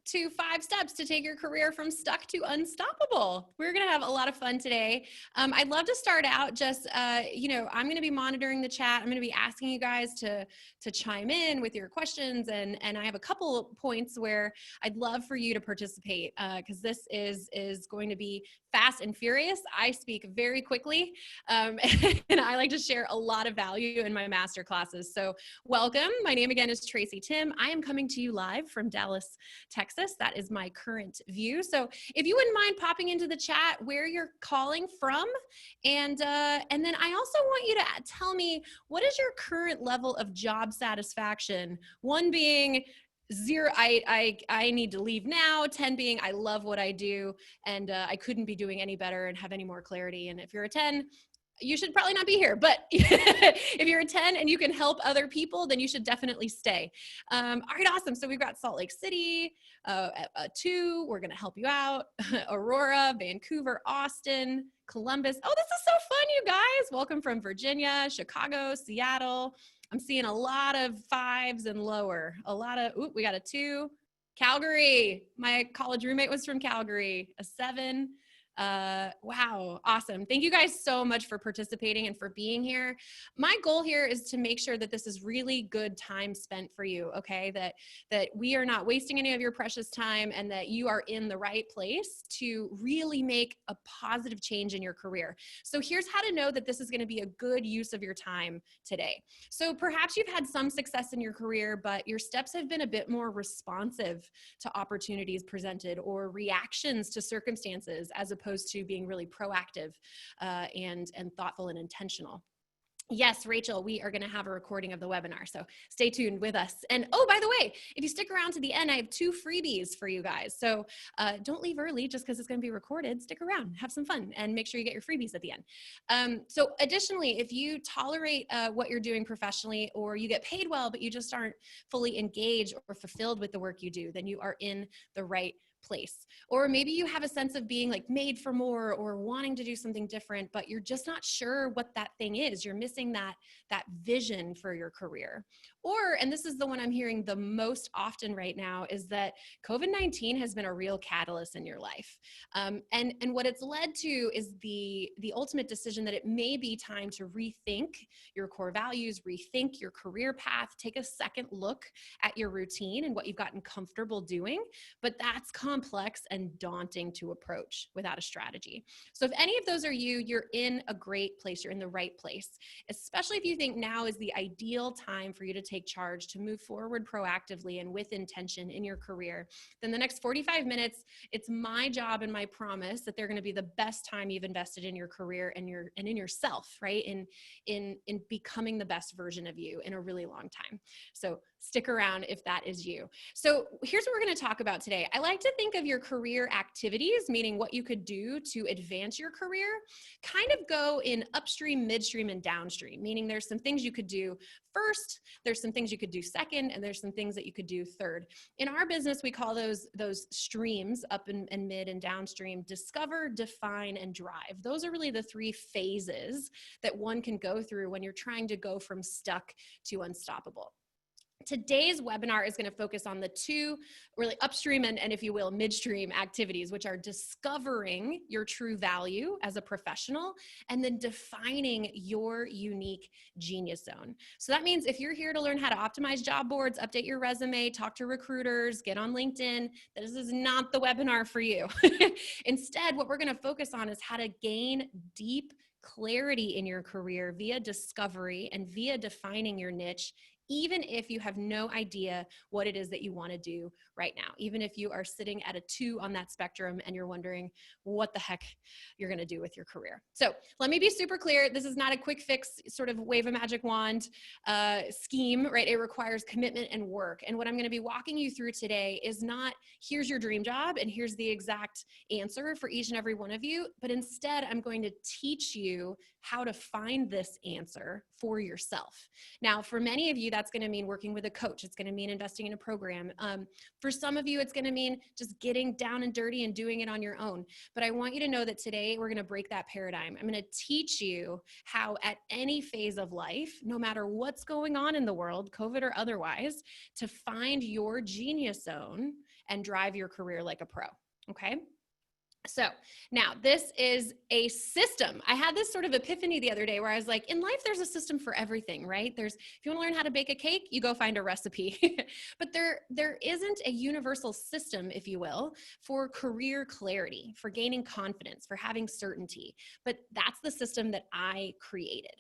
to 5 steps to take your career from stuck to unstoppable. We're going to have a lot of fun today. I'd love to start out just, I'm going to be monitoring the chat. I'm going to be asking you guys to chime in with your questions. And I have a couple points where I'd love for you to participate because this is going to be fast and furious. I speak very quickly and I like to share a lot of value in my master classes. So welcome. My name again is Tracy Timm. I am coming to you live from Dallas, Texas. That is my current view. So if you wouldn't mind popping into the chat where you're calling from, and then I also want you to tell me, what is your current level of job satisfaction? 1 being 0, I need to leave now. 10 being I love what I do and I couldn't be doing any better and have any more clarity. And if you're a 10, you should probably not be here, but if you're a 10 and you can help other people, then you should definitely stay. All right, awesome. So we've got Salt Lake City, 2, we're going to help you out. Aurora, Vancouver, Austin, Columbus. Oh, this is so fun, you guys. Welcome from Virginia, Chicago, Seattle. I'm seeing a lot of 5s and lower. We got a 2. Calgary. My college roommate was from Calgary. A 7. Wow. Awesome. Thank you guys so much for participating and for being here. My goal here is to make sure that this is really good time spent for you. Okay. That we are not wasting any of your precious time and that you are in the right place to really make a positive change in your career. So here's how to know that this is going to be a good use of your time today. So perhaps you've had some success in your career, but your steps have been a bit more responsive to opportunities presented or reactions to circumstances as opposed to being really proactive and thoughtful and intentional. Yes, Rachel, we are going to have a recording of the webinar, so stay tuned with us. And oh, by the way, if you stick around to the end, I have 2 freebies for you guys. So don't leave early just because it's going to be recorded. Stick around, have some fun, and make sure you get your freebies at the end. So additionally, if you tolerate what you're doing professionally or you get paid well, but you just aren't fully engaged or fulfilled with the work you do, then you are in the right place. Or maybe you have a sense of being like made for more or wanting to do something different, but you're just not sure what that thing is. You're missing that vision for your career. Or, and this is the one I'm hearing the most often right now, is that COVID-19 has been a real catalyst in your life. And what it's led to is the ultimate decision that it may be time to rethink your core values, rethink your career path, take a second look at your routine and what you've gotten comfortable doing. But that's complex and daunting to approach without a strategy. So if any of those are you, you're in a great place. You're in the right place, especially if you think now is the ideal time for you to take charge, to move forward proactively and with intention in your career. Then the next 45 minutes, it's my job and my promise that they're going to be the best time you've invested in your career and in yourself, right? In becoming the best version of you in a really long time. So stick around if that is you. So here's what we're going to talk about today. I like to think of your career activities, meaning what you could do to advance your career, kind of go in upstream, midstream, and downstream, meaning there's some things you could do first, there's some things you could do second, and there's some things that you could do third. In our business, we call those streams, up and mid and downstream: discover, define, and drive. Those are really the 3 phases that one can go through when you're trying to go from stuck to unstoppable. Today's webinar is going to focus on the 2 really upstream and if you will, midstream activities, which are discovering your true value as a professional and then defining your unique genius zone. So that means if you're here to learn how to optimize job boards, update your resume, talk to recruiters, get on LinkedIn, this is not the webinar for you. Instead, what we're going to focus on is how to gain deep clarity in your career via discovery and via defining your niche, even if you have no idea what it is that you want to do right now, even if you are sitting at a 2 on that spectrum and you're wondering what the heck you're going to do with your career. So let me be super clear. This is not a quick fix, sort of wave a magic wand scheme, right? It requires commitment and work. And what I'm going to be walking you through today is not, here's your dream job and here's the exact answer for each and every one of you, but instead I'm going to teach you how to find this answer for yourself. Now, for many of you, that's going to mean working with a coach. It's going to mean investing in a program. For some of you, it's going to mean just getting down and dirty and doing it on your own. But I want you to know that today we're going to break that paradigm. I'm going to teach you how at any phase of life, no matter what's going on in the world, COVID or otherwise, to find your genius zone and drive your career like a pro. Okay? So now this is a system. I had this sort of epiphany the other day where I was like, in life, there's a system for everything, right? If you want to learn how to bake a cake, you go find a recipe, but there isn't a universal system, if you will, for career clarity, for gaining confidence, for having certainty. But that's the system that I created.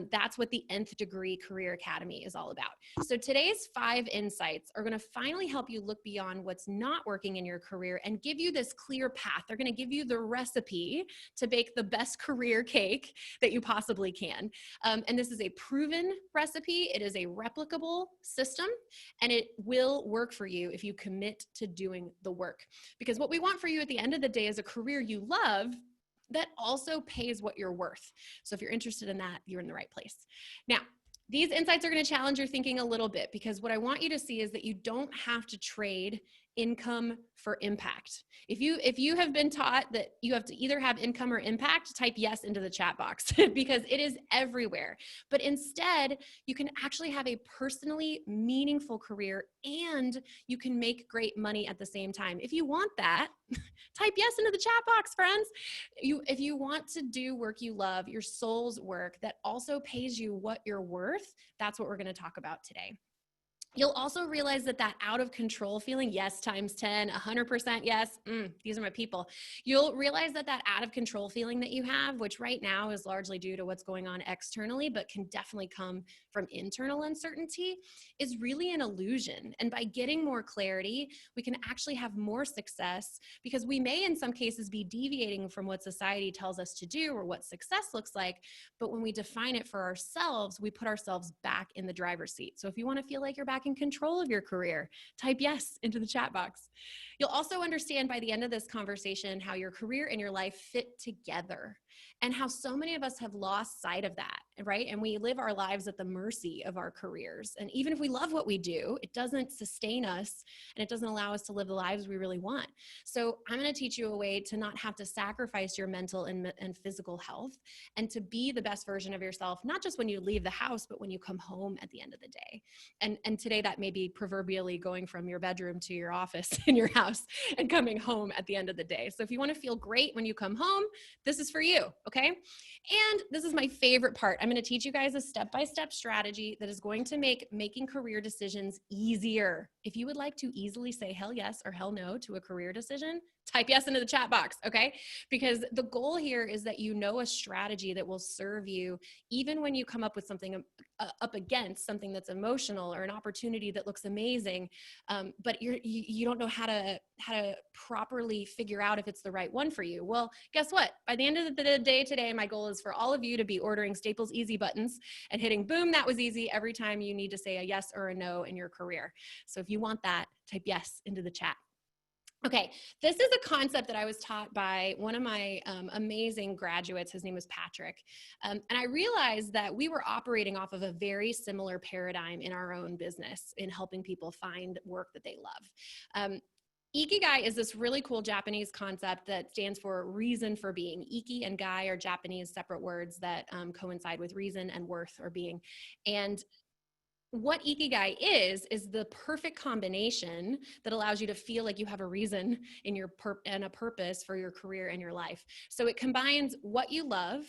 That's what the Nth Degree Career Academy is all about. So today's 5 insights are going to finally help you look beyond what's not working in your career and give you this clear path. They're going to give you the recipe to bake the best career cake that you possibly can. And this is a proven recipe. It is a replicable system, and it will work for you if you commit to doing the work. Because what we want for you at the end of the day is a career you love that also pays what you're worth. So if you're interested in that, you're in the right place. Now, these insights are going to challenge your thinking a little bit, because what I want you to see is that you don't have to trade income for impact. If you have been taught that you have to either have income or impact, type yes into the chat box because it is everywhere. But instead, you can actually have a personally meaningful career and you can make great money at the same time. If you want that, type yes into the chat box, friends. If you want to do work you love, your soul's work that also pays you what you're worth, that's what we're going to talk about today. You'll also realize that out of control feeling, yes times 10, 100% yes, these are my people. You'll realize that out of control feeling that you have, which right now is largely due to what's going on externally, but can definitely come from internal uncertainty, is really an illusion. And by getting more clarity, we can actually have more success, because we may in some cases be deviating from what society tells us to do or what success looks like. But when we define it for ourselves, we put ourselves back in the driver's seat. So if you want to feel like you're back in control of your career, type yes into the chat box. You'll also understand by the end of this conversation how your career and your life fit together, and how so many of us have lost sight of that, right? And we live our lives at the mercy of our careers. And even if we love what we do, it doesn't sustain us and it doesn't allow us to live the lives we really want. So I'm going to teach you a way to not have to sacrifice your mental and physical health, and to be the best version of yourself, not just when you leave the house, but when you come home at the end of the day. And today that may be proverbially going from your bedroom to your office in your house and coming home at the end of the day. So if you want to feel great when you come home, this is for you, okay? And this is my favorite part. I'm going to teach you guys a step-by-step strategy that is going to make making career decisions easier. If you would like to easily say hell yes or hell no to a career decision, type yes into the chat box, okay? Because the goal here is that you know a strategy that will serve you even when you come up with something up against something that's emotional or an opportunity that looks amazing, but you don't know how to properly figure out if it's the right one for you. Well, guess what? By the end of the day today, my goal is for all of you to be ordering Staples Easy buttons and hitting boom, that was easy every time you need to say a yes or a no in your career. So if you want that, type yes into the chat. Okay, this is a concept that I was taught by one of my amazing graduates. His name was Patrick. And I realized that we were operating off of a very similar paradigm in our own business in helping people find work that they love. Ikigai is this really cool Japanese concept that stands for reason for being. Iki and gai are Japanese separate words that coincide with reason and worth or being. And what Ikigai is the perfect combination that allows you to feel like you have a reason in your and a purpose for your career and your life. So it combines what you love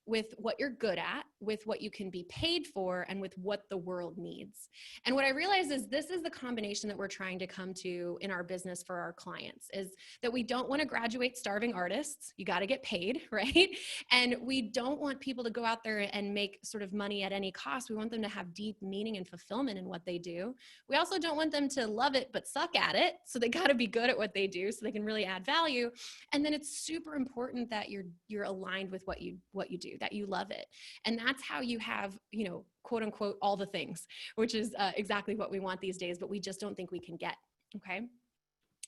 with what you're good at, with what you can be paid for, and with what the world needs. And what I realize is this is the combination that we're trying to come to in our business for our clients, is that we don't want to graduate starving artists. You got to get paid, right? And we don't want people to go out there and make sort of money at any cost. We want them to have deep meaning and fulfillment in what they do. We also don't want them to love it but suck at it. So they got to be good at what they do so they can really add value. And then it's super important that you're aligned with what you do, that you love it. And that's how you have, quote unquote, all the things, which is exactly what we want these days, but we just don't think we can get. Okay.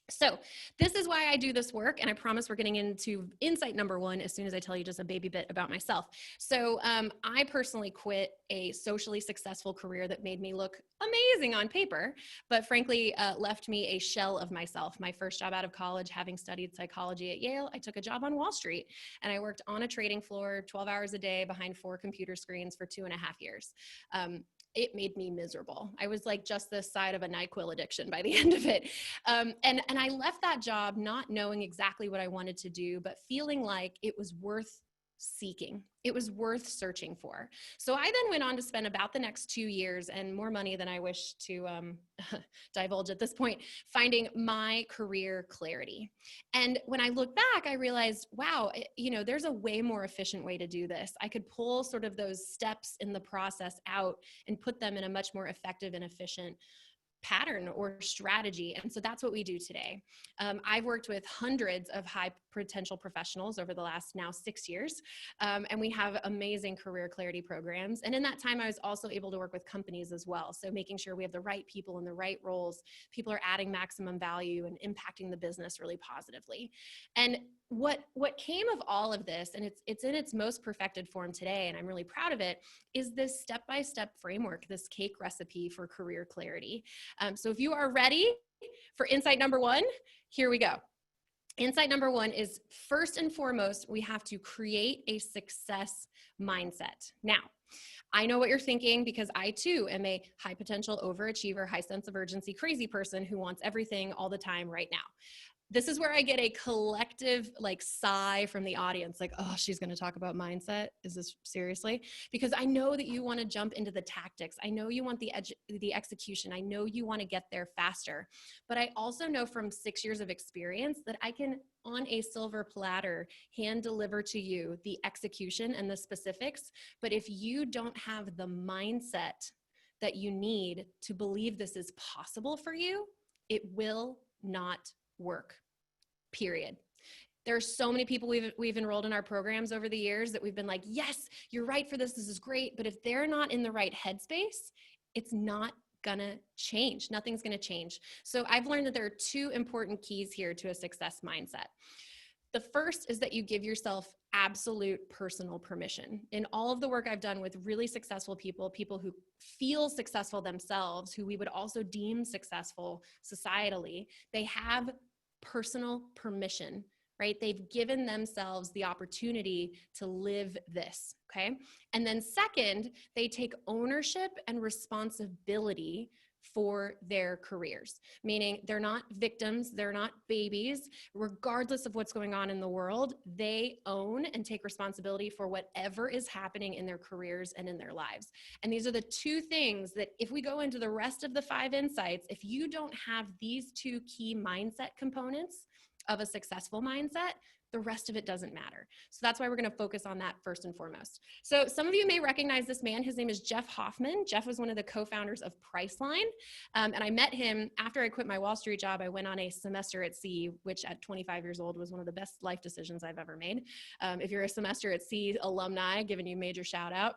So this is why I do this work, and I promise we're getting into insight number one as soon as I tell you just a baby bit about myself. So I personally quit a socially successful career that made me look amazing on paper, but frankly left me a shell of myself. My first job out of college, having studied psychology at Yale, I took a job on Wall Street, and I worked on a trading floor 12 hours a day behind 4 computer screens for 2.5 years. It made me miserable. I was like just this side of a NyQuil addiction by the end of it. And I left that job not knowing exactly what I wanted to do, but feeling like it was worth seeking. It was worth searching for. So I then went on to spend about the next 2 years, and more money than I wish to divulge at this point, finding my career clarity. And when I look back, I realized, wow, there's a way more efficient way to do this. I could pull sort of those steps in the process out and put them in a much more effective and efficient pattern or strategy. And so that's what we do today. I've worked with hundreds of high potential professionals over the last now 6 years. And we have amazing career clarity programs. And in that time, I was also able to work with companies as well. So making sure we have the right people in the right roles, people are adding maximum value and impacting the business really positively. And what came of all of this, and it's in its most perfected form today, and I'm really proud of it, is this step-by-step framework, this cake recipe for career clarity. So if you are ready for insight number one, here we go. Insight number one is, first and foremost, we have to create a success mindset. Now, I know what you're thinking, because I too am a high potential overachiever, high sense of urgency, crazy person who wants everything all the time right now. This is where I get a collective sigh from the audience, like, oh, she's going to talk about mindset. Is this seriously? Because I know that you want to jump into the tactics. I know you want the execution. I know you want to get there faster. But I also know from 6 years of experience that I can, on a silver platter, hand deliver to you the execution and the specifics. But if you don't have the mindset that you need to believe this is possible for you, it will not work, period. There's so many people we've enrolled in our programs over the years that we've been like, yes, you're right for this. This is great. But if they're not in the right headspace, it's not gonna change. Nothing's gonna change. So I've learned that there are 2 important keys here to a success mindset. The first is that you give yourself absolute personal permission. In all of the work I've done with really successful people, people who feel successful themselves, who we would also deem successful societally, they have personal permission, right? They've given themselves the opportunity to live this, okay? And then second, they take ownership and responsibility for their careers, meaning they're not victims, they're not babies. Regardless of what's going on in the world, they own and take responsibility for whatever is happening in their careers and in their lives. And these are the 2 things that, if we go into the rest of the 5 insights, if you don't have these 2 key mindset components of a successful mindset, the rest of it doesn't matter. So that's why we're going to focus on that first and foremost. So some of you may recognize this man. His name is Jeff Hoffman. Jeff was one of the co-founders of Priceline. And I met him after I quit my Wall Street job. I went on a semester at sea, which at 25 years old was one of the best life decisions I've ever made. If you're a semester at sea alumni, giving you a major shout out.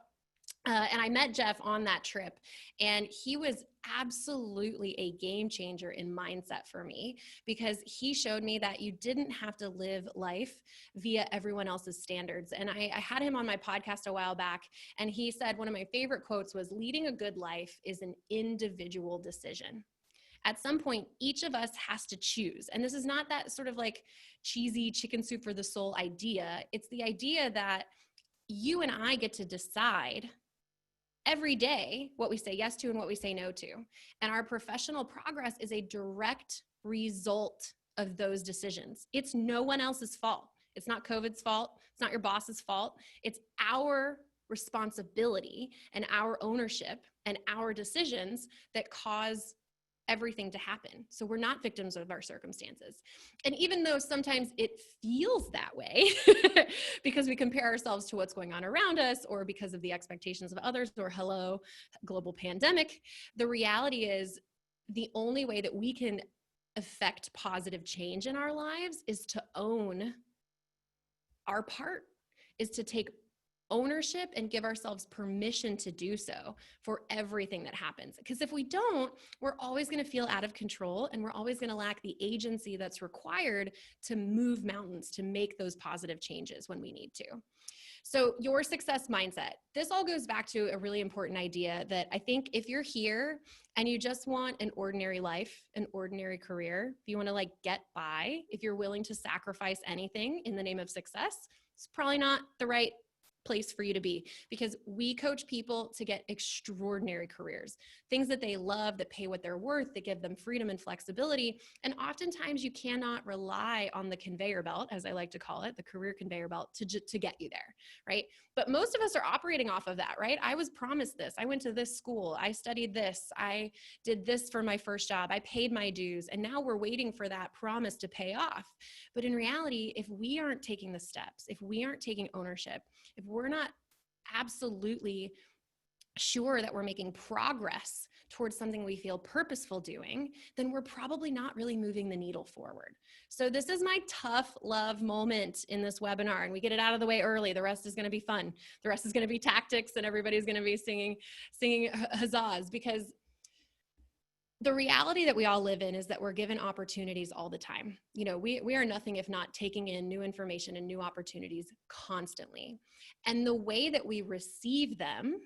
And I met Jeff on that trip, and he was absolutely a game changer in mindset for me, because he showed me that you didn't have to live life via everyone else's standards. And I had him on my podcast a while back, and he said one of my favorite quotes was, leading a good life is an individual decision. At some point, each of us has to choose. And this is not that sort of cheesy chicken soup for the soul idea. It's the idea that you and I get to decide every day what we say yes to and what we say no to. And our professional progress is a direct result of those decisions. It's no one else's fault. It's not COVID's fault. It's not your boss's fault. It's our responsibility and our ownership and our decisions that cause everything to happen. So we're not victims of our circumstances. And even though sometimes it feels that way because we compare ourselves to what's going on around us, or because of the expectations of others, or hello, global pandemic, the reality is the only way that we can affect positive change in our lives is to own our part, is to take ownership and give ourselves permission to do so for everything that happens. Because if we don't, we're always going to feel out of control, and we're always going to lack the agency that's required to move mountains, to make those positive changes when we need to. So your success mindset, this all goes back to a really important idea that I think if you're here and you just want an ordinary life, an ordinary career, if you want to like get by, if you're willing to sacrifice anything in the name of success, it's probably not the right place for you to be, because we coach people to get extraordinary careers, things that they love, that pay what they're worth, that give them freedom and flexibility. And oftentimes you cannot rely on the conveyor belt, as I like to call it, the career conveyor belt, to get you there, right? But most of us are operating off of that, right? I was promised this. I went to this school. I studied this. I did this for my first job. I paid my dues. And now we're waiting for that promise to pay off. But in reality, if we aren't taking the steps, if we aren't taking ownership, if we're not absolutely sure that we're making progress towards something we feel purposeful doing, then we're probably not really moving the needle forward. So this is my tough love moment in this webinar, and we get it out of the way early. The rest is going to be fun. The rest is going to be tactics, and everybody's going to be singing huzzahs, because the reality that we all live in is that we're given opportunities all the time. You know, we are nothing if not taking in new information and new opportunities constantly. And the way that we receive them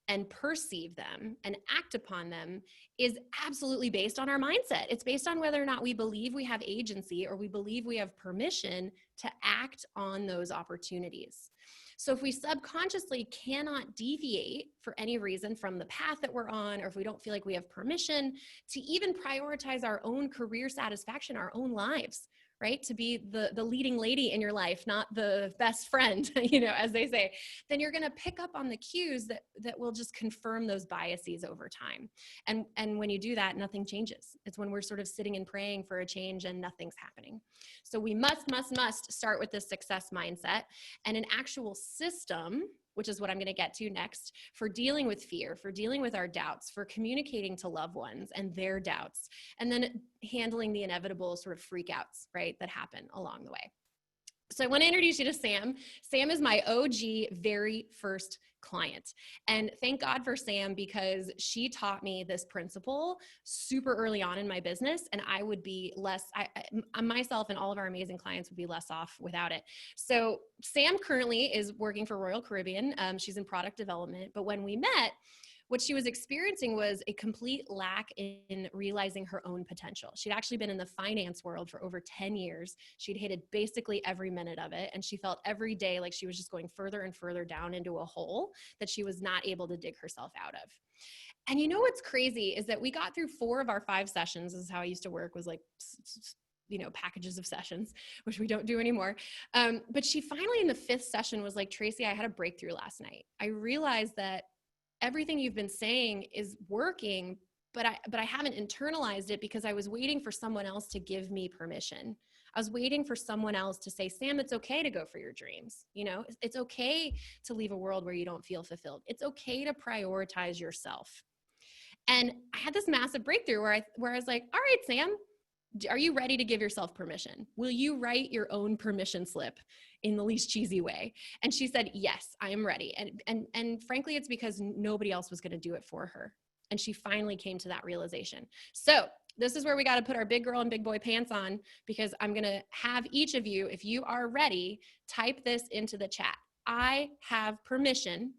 and perceive them and act upon them is absolutely based on our mindset. It's based on whether or not we believe we have agency, or we believe we have permission to act on those opportunities. So if we subconsciously cannot deviate for any reason from the path that we're on, or if we don't feel like we have permission to even prioritize our own career satisfaction, our own lives, right? To be the leading lady in your life, not the best friend, you know, as they say, then you're going to pick up on the cues that will just confirm those biases over time. And when you do that, nothing changes. It's when we're sort of sitting and praying for a change and nothing's happening. So we must start with this success mindset and an actual system, which is what I'm going to get to next, for dealing with fear, for dealing with our doubts, for communicating to loved ones and their doubts, and then handling the inevitable sort of freakouts, right, that happen along the way. So I want to introduce you to Sam. Sam is my OG very first client. And thank God for Sam, because she taught me this principle super early on in my business. And I would be myself and all of our amazing clients would be less off without it. So Sam currently is working for Royal Caribbean. She's in product development. But when we met, what she was experiencing was a complete lack in realizing her own potential. She'd actually been in the finance world for over 10 years. She'd hated basically every minute of it. And she felt every day like she was just going further and further down into a hole that she was not able to dig herself out of. And you know what's crazy is that we got through 4 of our 5 sessions. This is how I used to work, was like, you know, packages of sessions, which we don't do anymore. But she finally in the 5th session was like, Tracy, I had a breakthrough last night. I realized that everything you've been saying is working, but I haven't internalized it because I was waiting for someone else to give me permission. I was waiting for someone else to say, Sam, it's okay to go for your dreams. You know, it's okay to leave a world where you don't feel fulfilled. It's okay to prioritize yourself. And I had this massive breakthrough where I was like, all right, Sam, are you ready to give yourself permission? Will you write your own permission slip in the least cheesy way? And she said, yes, I am ready. And frankly, it's because nobody else was going to do it for her. And she finally came to that realization. So this is where we got to put our big girl and big boy pants on, because I'm going to have each of you, if you are ready, type this into the chat. I have permission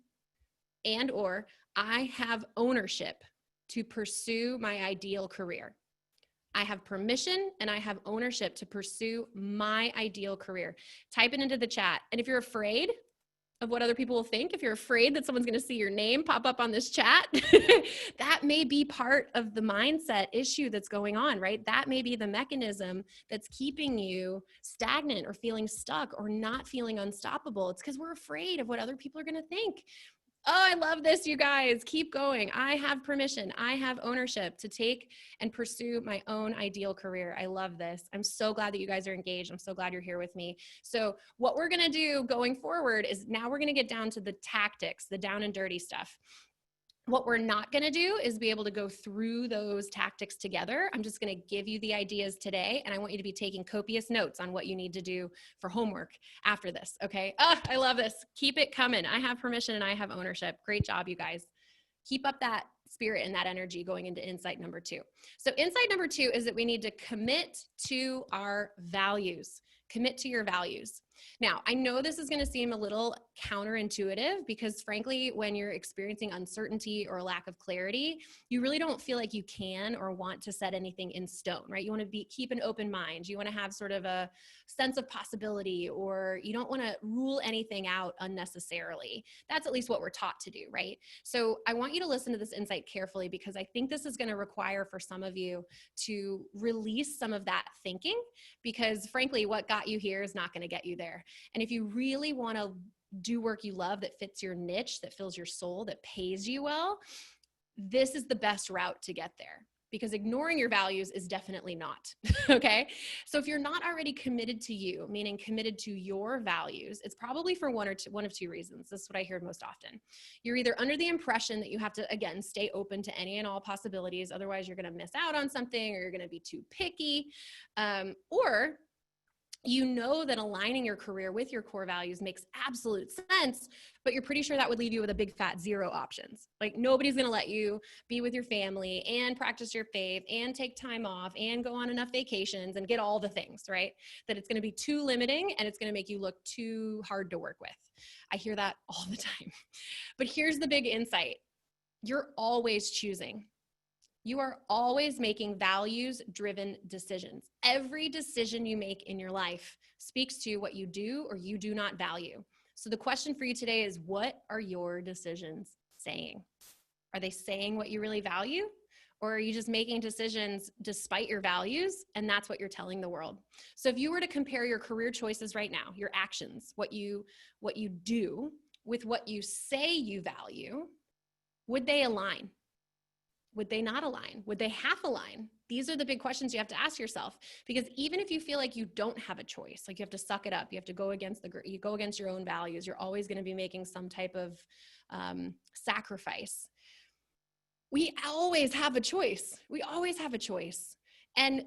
or I have ownership to pursue my ideal career. I have permission and I have ownership to pursue my ideal career. Type it into the chat. And if you're afraid of what other people will think, if you're afraid that someone's going to see your name pop up on this chat, that may be part of the mindset issue that's going on, right? That may be the mechanism that's keeping you stagnant or feeling stuck or not feeling unstoppable. It's because we're afraid of what other people are going to think. Oh, I love this, you guys. Keep going. I have permission. I have ownership to take and pursue my own ideal career. I love this. I'm so glad that you guys are engaged. I'm so glad you're here with me. So what we're going to do going forward is now we're going to get down to the tactics, the down and dirty stuff. What we're not going to do is be able to go through those tactics together. I'm just going to give you the ideas today, and I want you to be taking copious notes on what you need to do for homework after this, okay? Oh, I love this. Keep it coming. I have permission and I have ownership. Great job, you guys. Keep up that spirit and that energy going into insight number 2. So insight number 2 is that we need to commit to our values. Commit to your values. Now, I know this is going to seem a little counterintuitive because frankly, when you're experiencing uncertainty or lack of clarity, you really don't feel like you can or want to set anything in stone, right? You want to keep an open mind. You want to have sort of a sense of possibility, or you don't want to rule anything out unnecessarily. That's at least what we're taught to do, right? So I want you to listen to this insight carefully because I think this is going to require for some of you to release some of that thinking, because frankly, what got you here is not going to get you there. And if you really want to do work you love that fits your niche, that fills your soul, that pays you well, this is the best route to get there, because ignoring your values is definitely not. Okay. So if you're not already committed to you, meaning committed to your values, it's probably for one of two reasons. This is what I hear most often. You're either under the impression that you have to, again, stay open to any and all possibilities. Otherwise you're going to miss out on something, or you're going to be too picky. Or you know that aligning your career with your core values makes absolute sense, but you're pretty sure that would leave you with a big fat 0 options. Like nobody's going to let you be with your family and practice your faith and take time off and go on enough vacations and get all the things, right? That it's going to be too limiting and it's going to make you look too hard to work with. I hear that all the time. But here's the big insight. You're always choosing. You are always making values-driven decisions. Every decision you make in your life speaks to what you do or you do not value. So the question for you today is, what are your decisions saying? Are they saying what you really value? Or are you just making decisions despite your values, and that's what you're telling the world? So if you were to compare your career choices right now, your actions, what you do with what you say you value, would they align? Would they not align? Would they half align? These are the big questions you have to ask yourself, because even if you feel like you don't have a choice, like you have to suck it up, you have to go against your own values, you're always going to be making some type of sacrifice. We always have a choice. We always have a choice. And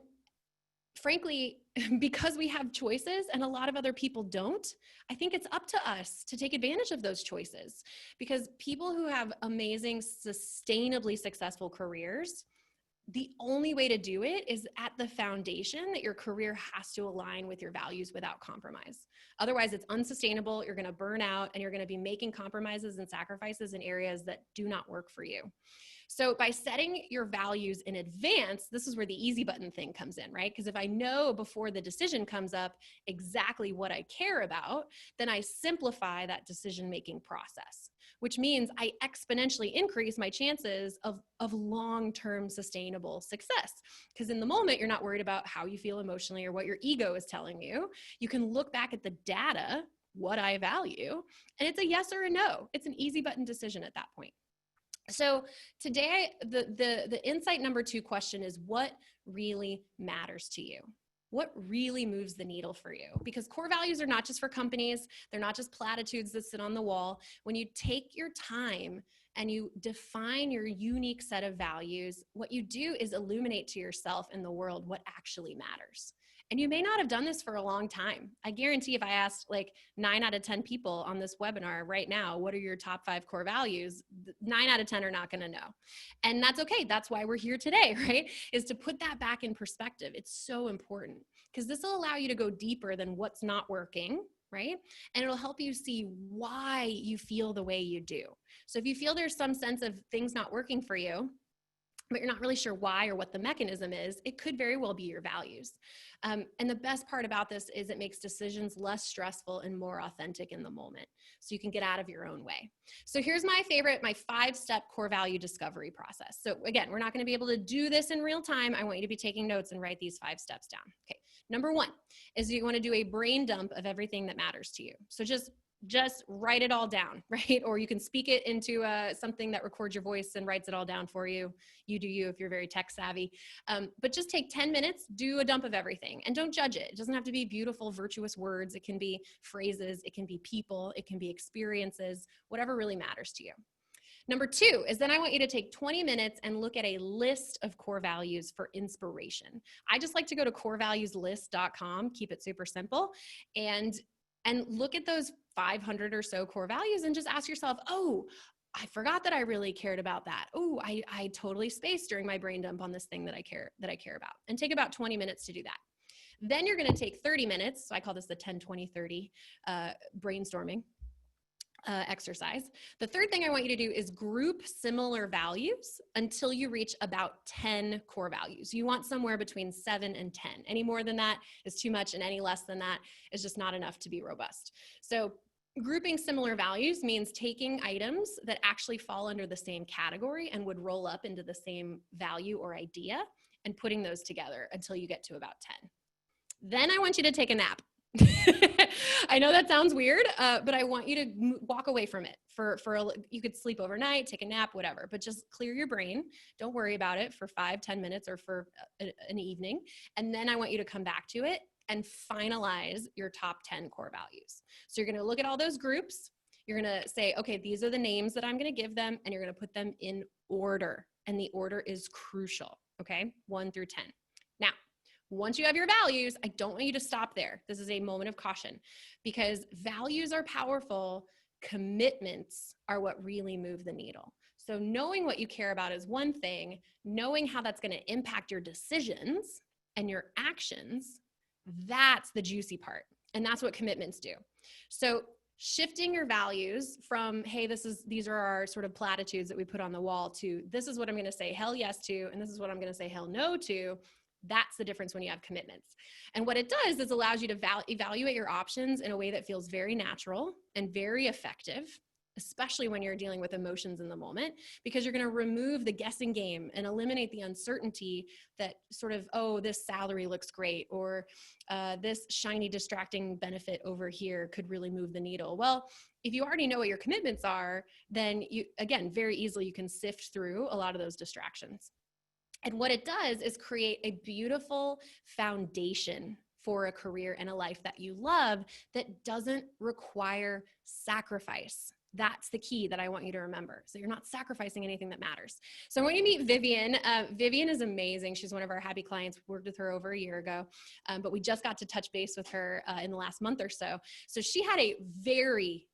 frankly, because we have choices and a lot of other people don't, I think it's up to us to take advantage of those choices, because people who have amazing, sustainably successful careers, the only way to do it is at the foundation that your career has to align with your values without compromise. Otherwise, it's unsustainable. You're going to burn out and you're going to be making compromises and sacrifices in areas that do not work for you. So by setting your values in advance, this is where the easy button thing comes in, right? Because if I know before the decision comes up exactly what I care about, then I simplify that decision-making process, which means I exponentially increase my chances of long-term sustainable success. Because in the moment, you're not worried about how you feel emotionally or what your ego is telling you. You can look back at the data, what I value, and it's a yes or a no. It's an easy button decision at that point. So today, the insight number 2 question is, what really matters to you? What really moves the needle for you? Because core values are not just for companies. They're not just platitudes that sit on the wall. When you take your time and you define your unique set of values, what you do is illuminate to yourself and the world what actually matters. And you may not have done this for a long time. I guarantee if I asked like 9 out of 10 people on this webinar right now, what are your top 5 core values? 9 out of 10 are not going to know. And that's okay. That's why we're here today, right? Is to put that back in perspective. It's so important because this will allow you to go deeper than what's not working, right? And it'll help you see why you feel the way you do. So if you feel there's some sense of things not working for you, but you're not really sure why or what the mechanism is, it could very well be your values. And the best part about this is it makes decisions less stressful and more authentic in the moment, so you can get out of your own way. So here's my 5-step core value discovery process. So again, we're not going to be able to do this in real time. I want you to be taking notes and write these 5 steps down. Okay. Number 1 is you want to do a brain dump of everything that matters to you. So just write it all down, right? Or you can speak it into something that records your voice and writes it all down for you. You do you if you're very tech savvy. But just take 10 minutes, do a dump of everything, and don't judge it. It doesn't have to be beautiful, virtuous words. It can be phrases. It can be people. It can be experiences, whatever really matters to you. Number 2 is then I want you to take 20 minutes and look at a list of core values for inspiration. I just like to go to corevalueslist.com, keep it super simple, and look at those 500 or so core values and just ask yourself, oh, I forgot that I really cared about that. Oh, I totally spaced during my brain dump on this thing that I care about. And take about 20 minutes to do that. Then you're going to take 30 minutes. So I call this the 10, 20, 30 brainstorming exercise. The third thing I want you to do is group similar values until you reach about 10 core values. You want somewhere between 7 and 10. Any more than that is too much, and any less than that is just not enough to be robust. So grouping similar values means taking items that actually fall under the same category and would roll up into the same value or idea and putting those together until you get to about 10. Then I want you to take a nap. I know that sounds weird, but I want you to walk away from it you could sleep overnight, take a nap, whatever, but just clear your brain. Don't worry about it for 5-10 minutes or for an evening. And then I want you to come back to it and finalize your top 10 core values. So you're going to look at all those groups. You're going to say, okay, these are the names that I'm going to give them, and you're going to put them in order. And the order is crucial. Okay. 1 through 10. Now, once you have your values, I don't want you to stop there. This is a moment of caution because values are powerful. Commitments are what really move the needle. So knowing what you care about is one thing. Knowing how that's going to impact your decisions and your actions, that's the juicy part. And that's what commitments do. So shifting your values from, hey, these are our sort of platitudes that we put on the wall, to this is what I'm going to say hell yes to, and this is what I'm going to say hell no to. That's the difference when you have commitments. And what it does is allows you to evaluate your options in a way that feels very natural and very effective, especially when you're dealing with emotions in the moment, because you're going to remove the guessing game and eliminate the uncertainty that sort of, oh, this salary looks great, or this shiny, distracting benefit over here could really move the needle. Well, if you already know what your commitments are, then you, again, very easily you can sift through a lot of those distractions. And what it does is create a beautiful foundation for a career and a life that you love that doesn't require sacrifice. That's the key that I want you to remember. So you're not sacrificing anything that matters. So I want you to meet Vivian. Vivian is amazing. She's one of our happy clients. We worked with her over a year ago, but we just got to touch base with her in the last month or so. So she had a very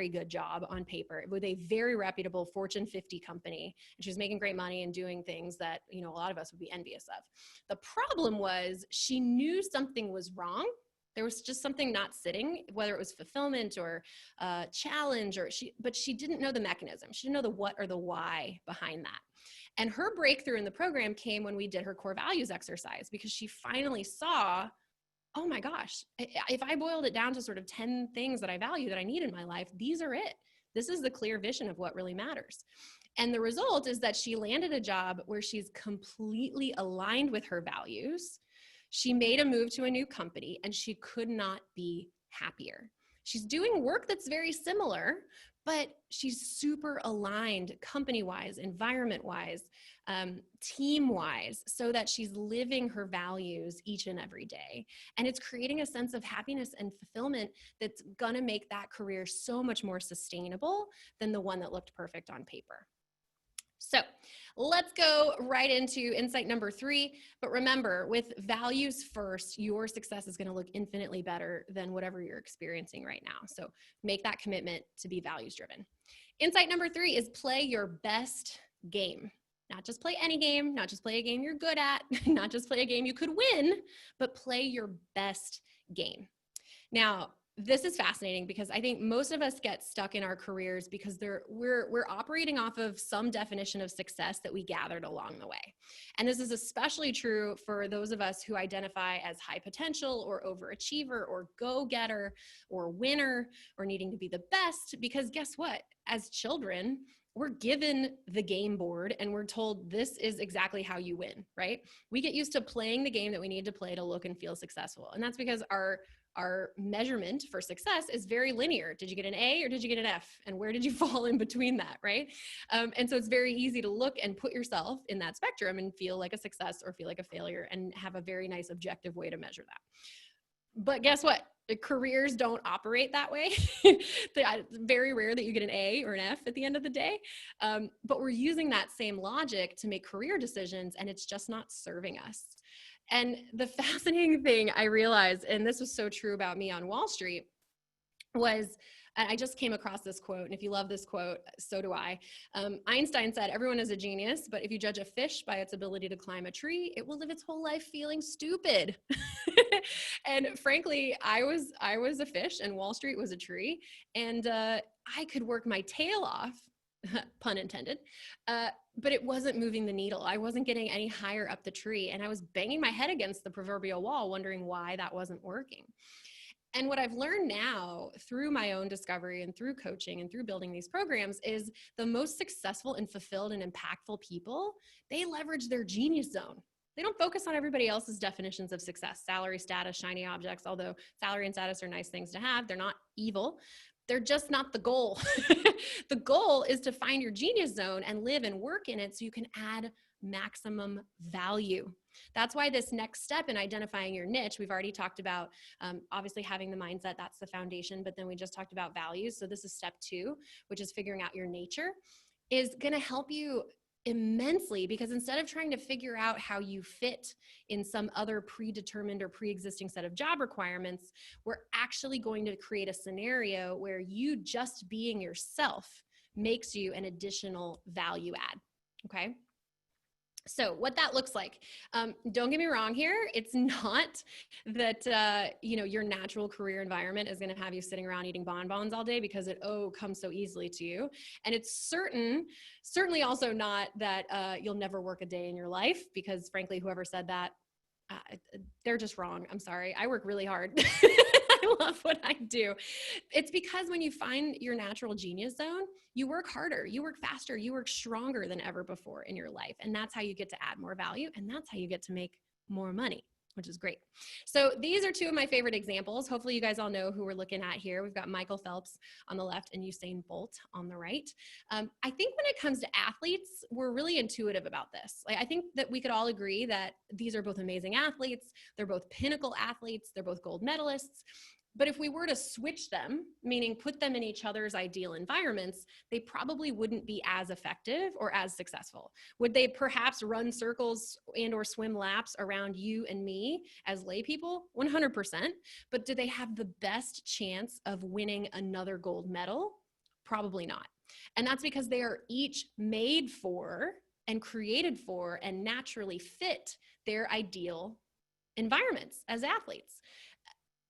good job on paper with a very reputable Fortune 50 company. And she was making great money and doing things that, you know, a lot of us would be envious of. The problem was she knew something was wrong. There was just something not sitting, whether it was fulfillment or challenge, but she didn't know the mechanism. She didn't know the what or the why behind that. And her breakthrough in the program came when we did her core values exercise, because she finally saw, oh my gosh, if I boiled it down to sort of 10 things that I value that I need in my life, these are it. This is the clear vision of what really matters. And the result is that she landed a job where she's completely aligned with her values. She made a move to a new company and she could not be happier. She's doing work that's very similar, but she's super aligned company-wise, environment-wise, team-wise, so that she's living her values each and every day. And it's creating a sense of happiness and fulfillment that's gonna make that career so much more sustainable than the one that looked perfect on paper. So let's go right into insight number 3. But remember, with values first, your success is going to look infinitely better than whatever you're experiencing right now. So make that commitment to be values driven. Insight number 3 is play your best game. Not just play any game, not just play a game you're good at, not just play a game you could win, but play your best game. Now, this is fascinating because I think most of us get stuck in our careers because we're operating off of some definition of success that we gathered along the way. And this is especially true for those of us who identify as high potential or overachiever or go-getter or winner or needing to be the best, because guess what? As children, we're given the game board and we're told this is exactly how you win, right? We get used to playing the game that we need to play to look and feel successful. And that's because our measurement for success is very linear. Did you get an A or did you get an F? And where did you fall in between that, right? And so it's very easy to look and put yourself in that spectrum and feel like a success or feel like a failure and have a very nice objective way to measure that. But guess what? The careers don't operate that way. It's very rare that you get an A or an F at the end of the day. But we're using that same logic to make career decisions, and it's just not serving us. And the fascinating thing I realized, and this was so true about me on Wall Street, was, and I just came across this quote, and if you love this quote, so do I. Einstein said, everyone is a genius, but if you judge a fish by its ability to climb a tree, it will live its whole life feeling stupid. And frankly, I was a fish and Wall Street was a tree, and I could work my tail off, pun intended, but it wasn't moving the needle. I wasn't getting any higher up the tree, and I was banging my head against the proverbial wall, wondering why that wasn't working. And what I've learned now through my own discovery and through coaching and through building these programs is the most successful and fulfilled and impactful people, they leverage their genius zone. They don't focus on everybody else's definitions of success, salary, status, shiny objects, although salary and status are nice things to have. They're not evil. They're just not the goal. The goal is to find your genius zone and live and work in it so you can add maximum value. That's why this next step in identifying your niche, we've already talked about, obviously having the mindset, that's the foundation, but then we just talked about values. So this is step 2, which is figuring out your nature, is going to help you immensely, because instead of trying to figure out how you fit in some other predetermined or pre-existing set of job requirements, we're actually going to create a scenario where you just being yourself makes you an additional value add. Okay. So what that looks like, don't get me wrong here. It's not that, your natural career environment is going to have you sitting around eating bonbons all day because it, comes so easily to you. And it's certainly also not that you'll never work a day in your life, because frankly, whoever said that, they're just wrong. I'm sorry. I work really hard. I love what I do. It's because when you find your natural genius zone, you work harder, you work faster, you work stronger than ever before in your life. And that's how you get to add more value. And that's how you get to make more money, which is great. So these are 2 of my favorite examples. Hopefully you guys all know who we're looking at here. We've got Michael Phelps on the left and Usain Bolt on the right. I think when it comes to athletes, we're really intuitive about this. Like, I think that we could all agree that these are both amazing athletes. They're both pinnacle athletes. They're both gold medalists. But if we were to switch them, meaning put them in each other's ideal environments, they probably wouldn't be as effective or as successful. Would they perhaps run circles and or swim laps around you and me as lay people? 100%. But do they have the best chance of winning another gold medal? Probably not. And that's because they are each made for and created for and naturally fit their ideal environments as athletes.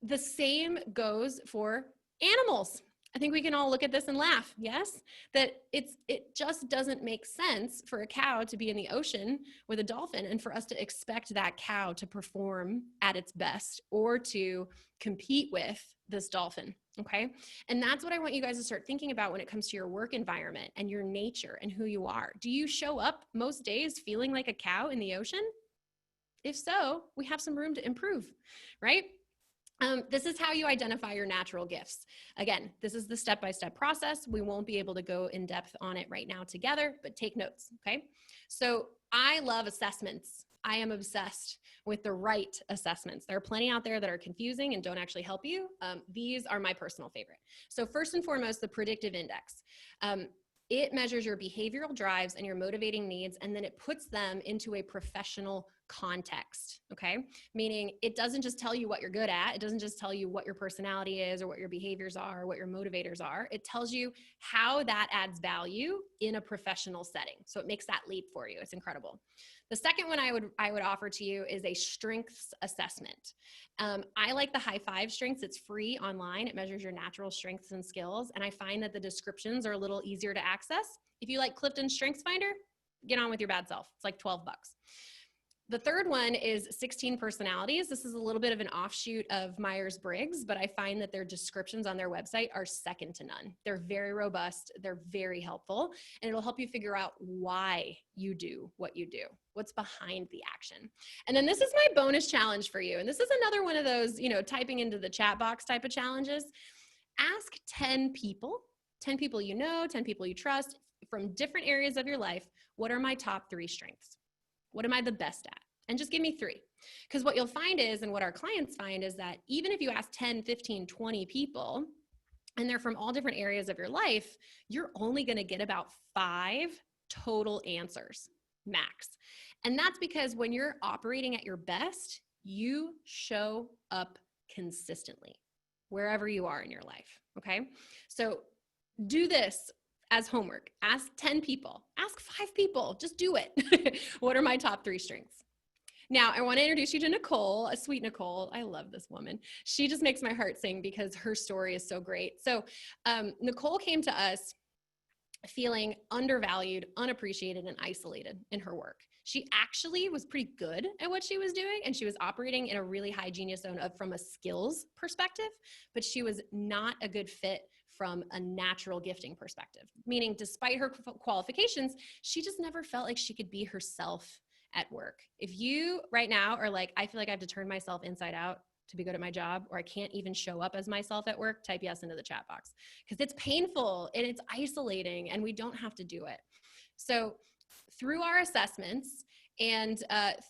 The same goes for animals. I think we can all look at this and laugh, yes? That it just doesn't make sense for a cow to be in the ocean with a dolphin and for us to expect that cow to perform at its best or to compete with this dolphin, okay? And that's what I want you guys to start thinking about when it comes to your work environment and your nature and who you are. Do you show up most days feeling like a cow in the ocean? If so, we have some room to improve, right? This is how you identify your natural gifts. Again, this is the step-by-step process. We won't be able to go in depth on it right now together, but take notes, okay? So I love assessments. I am obsessed with the right assessments. There are plenty out there that are confusing and don't actually help you. These are my personal favorite. So first and foremost, the predictive index. It measures your behavioral drives and your motivating needs, and then it puts them into a professional context, okay? Meaning it doesn't just tell you what you're good at. It doesn't just tell you what your personality is or what your behaviors are or what your motivators are. It tells you how that adds value in a professional setting. So it makes that leap for you. It's incredible. The second one I would offer to you is a strengths assessment. I like the High Five Strengths. It's free online. It measures your natural strengths and skills. And I find that the descriptions are a little easier to access. If you like Clifton's Strengths Finder, get on with your bad self. It's like $12. The third one is 16 personalities. This is a little bit of an offshoot of Myers-Briggs, but I find that their descriptions on their website are second to none. They're very robust. They're very helpful, and it'll help you figure out why you do what you do, what's behind the action. And then this is my bonus challenge for you. And this is another one of those, typing into the chat box type of challenges. Ask 10 people you know, 10 people you trust from different areas of your life, what are my top 3 strengths? What am I the best at? And just give me 3. Because what you'll find is, and what our clients find is that even if you ask 10, 15, 20 people, and they're from all different areas of your life, you're only going to get about 5 total answers max. And that's because when you're operating at your best, you show up consistently wherever you are in your life. Okay. So do this as homework. Ask 10 people, ask 5 people, just do it. What are my top 3 strengths? Now, I want to introduce you to Nichole, a sweet Nichole. I love this woman. She just makes my heart sing because her story is so great. So Nichole came to us feeling undervalued, unappreciated, and isolated in her work. She actually was pretty good at what she was doing, and she was operating in a really high genius zone from a skills perspective, but she was not a good fit from a natural gifting perspective, meaning despite her qualifications, she just never felt like she could be herself at work. If you right now are like, I feel like I have to turn myself inside out to be good at my job, or I can't even show up as myself at work, type yes into the chat box, because it's painful and it's isolating and we don't have to do it. So through our assessments and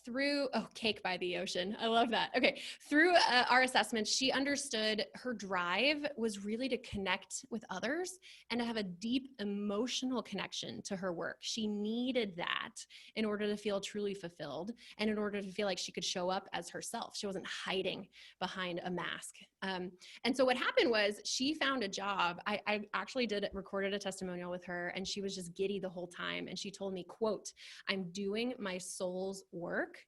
through, cake by the ocean. I love that. Okay. Through our assessments, she understood her drive was really to connect with others and to have a deep emotional connection to her work. She needed that in order to feel truly fulfilled and in order to feel like she could show up as herself. She wasn't hiding behind a mask. And so what happened was she found a job. I actually recorded a testimonial with her, and she was just giddy the whole time. And she told me, quote, "I'm doing my soul's work,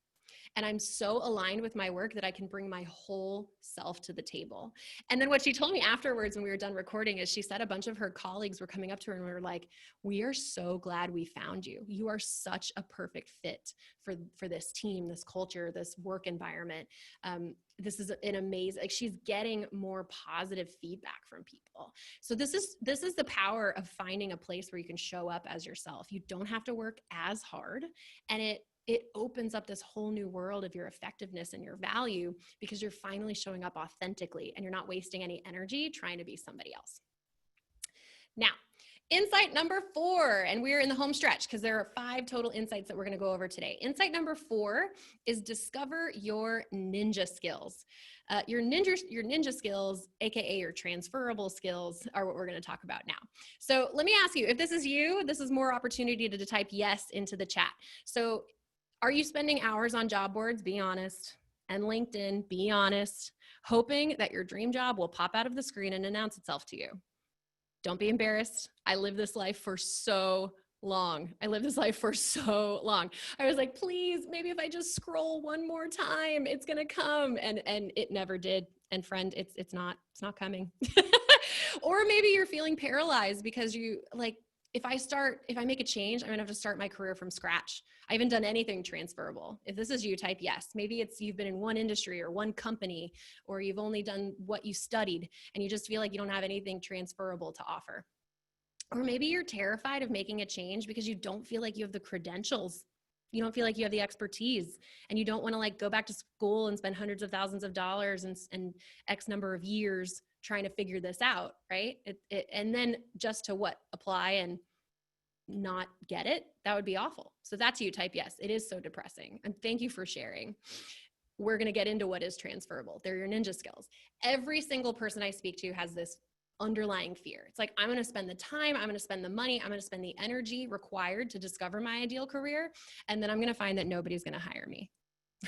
and I'm so aligned with my work that I can bring my whole self to the table." And then what she told me afterwards when we were done recording is she said a bunch of her colleagues were coming up to her and were like, "We are so glad we found you. You are such a perfect fit for this team, this culture, this work environment. This is an amazing," like she's getting more positive feedback from people. So this is the power of finding a place where you can show up as yourself. You don't have to work as hard, and it opens up this whole new world of your effectiveness and your value because you're finally showing up authentically and you're not wasting any energy trying to be somebody else. Now, insight number 4, and we're in the home stretch because there are 5 total insights that we're going to go over today. Insight number 4 is discover your ninja skills. Your ninja skills, AKA your transferable skills, are what we're going to talk about now. So let me ask you, if this is you, this is more opportunity to type yes into the chat. So are you spending hours on job boards? Be honest. And LinkedIn, be honest, hoping that your dream job will pop out of the screen and announce itself to you. Don't be embarrassed. I lived this life for so long. I was like, please, maybe if I just scroll one more time, it's going to come. And it never did. And friend, it's not coming. Or maybe you're feeling paralyzed because you like, if I make a change, I'm going to have to start my career from scratch. I haven't done anything transferable. If this is you, type yes. Maybe it's you've been in one industry or one company, or you've only done what you studied and you just feel like you don't have anything transferable to offer. Or maybe you're terrified of making a change because you don't feel like you have the credentials. You don't feel like you have the expertise, and you don't want to like go back to school and spend hundreds of thousands of dollars and X number of years trying to figure this out, right? And then just to apply and not get it, that would be awful. So that's you, type yes. It is so depressing. And thank you for sharing. We're going to get into what is transferable. They're your ninja skills. Every single person I speak to has this underlying fear. It's like, I'm going to spend the time, I'm going to spend the money, I'm going to spend the energy required to discover my ideal career. And then I'm going to find that nobody's going to hire me,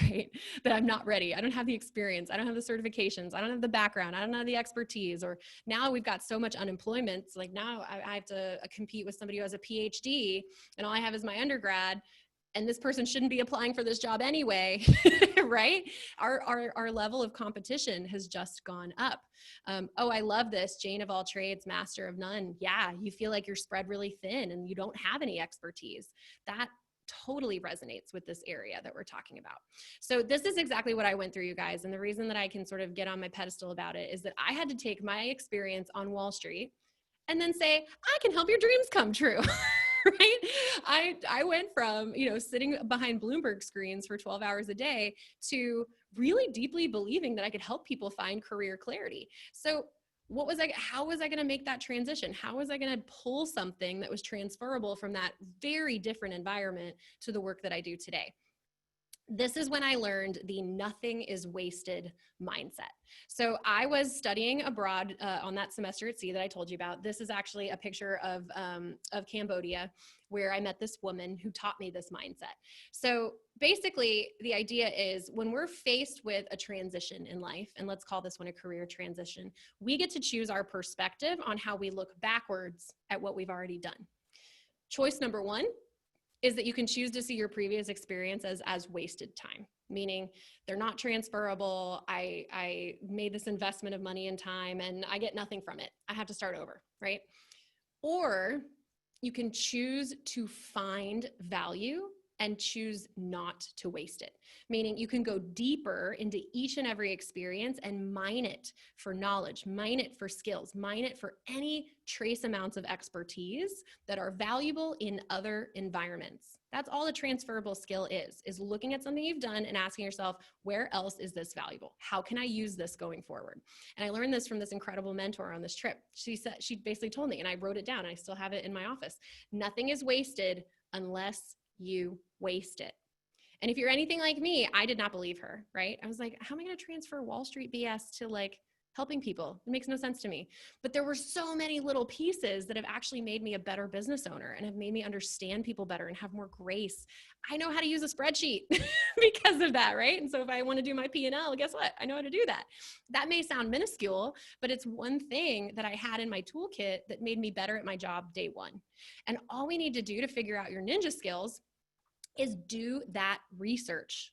right? That I'm not ready. I don't have the experience. I don't have the certifications. I don't have the background. I don't have the expertise. Or now we've got so much unemployment. It's like now I have to compete with somebody who has a PhD and all I have is my undergrad. And this person shouldn't be applying for this job anyway, right? Our level of competition has just gone up. I love this. Jane of all trades, master of none. Yeah, you feel like you're spread really thin and you don't have any expertise. That totally resonates with this area that we're talking about. So this is exactly what I went through, you guys. And the reason that I can sort of get on my pedestal about it is that I had to take my experience on Wall Street and then say, I can help your dreams come true. Right? I went from, sitting behind Bloomberg screens for 12 hours a day to really deeply believing that I could help people find career clarity. So how was I going to make that transition? How was I going to pull something that was transferable from that very different environment to the work that I do today? This is when I learned the nothing is wasted mindset. So I was studying abroad on that semester at sea that I told you about. This is actually a picture of Cambodia, where I met this woman who taught me this mindset. So basically, the idea is when we're faced with a transition in life, and let's call this one a career transition, we get to choose our perspective on how we look backwards at what we've already done. Choice number one is that you can choose to see your previous experience as wasted time, meaning they're not transferable. I made this investment of money and time and I get nothing from it. I have to start over, right? Or you can choose to find value and choose not to waste it. Meaning you can go deeper into each and every experience and mine it for knowledge, mine it for skills, mine it for any trace amounts of expertise that are valuable in other environments. That's all a transferable skill is looking at something you've done and asking yourself, where else is this valuable? How can I use this going forward? And I learned this from this incredible mentor on this trip. She basically told me, and I wrote it down, and I still have it in my office. Nothing is wasted unless you waste it. And if you're anything like me, I did not believe her, right? I was like, how am I going to transfer Wall Street BS to like helping people? It makes no sense to me. But there were so many little pieces that have actually made me a better business owner and have made me understand people better and have more grace. I know how to use a spreadsheet because of that, right? And so if I want to do my P&L, guess what? I know how to do that. That may sound minuscule, but it's one thing that I had in my toolkit that made me better at my job day one. And all we need to do to figure out your ninja skills is do that research.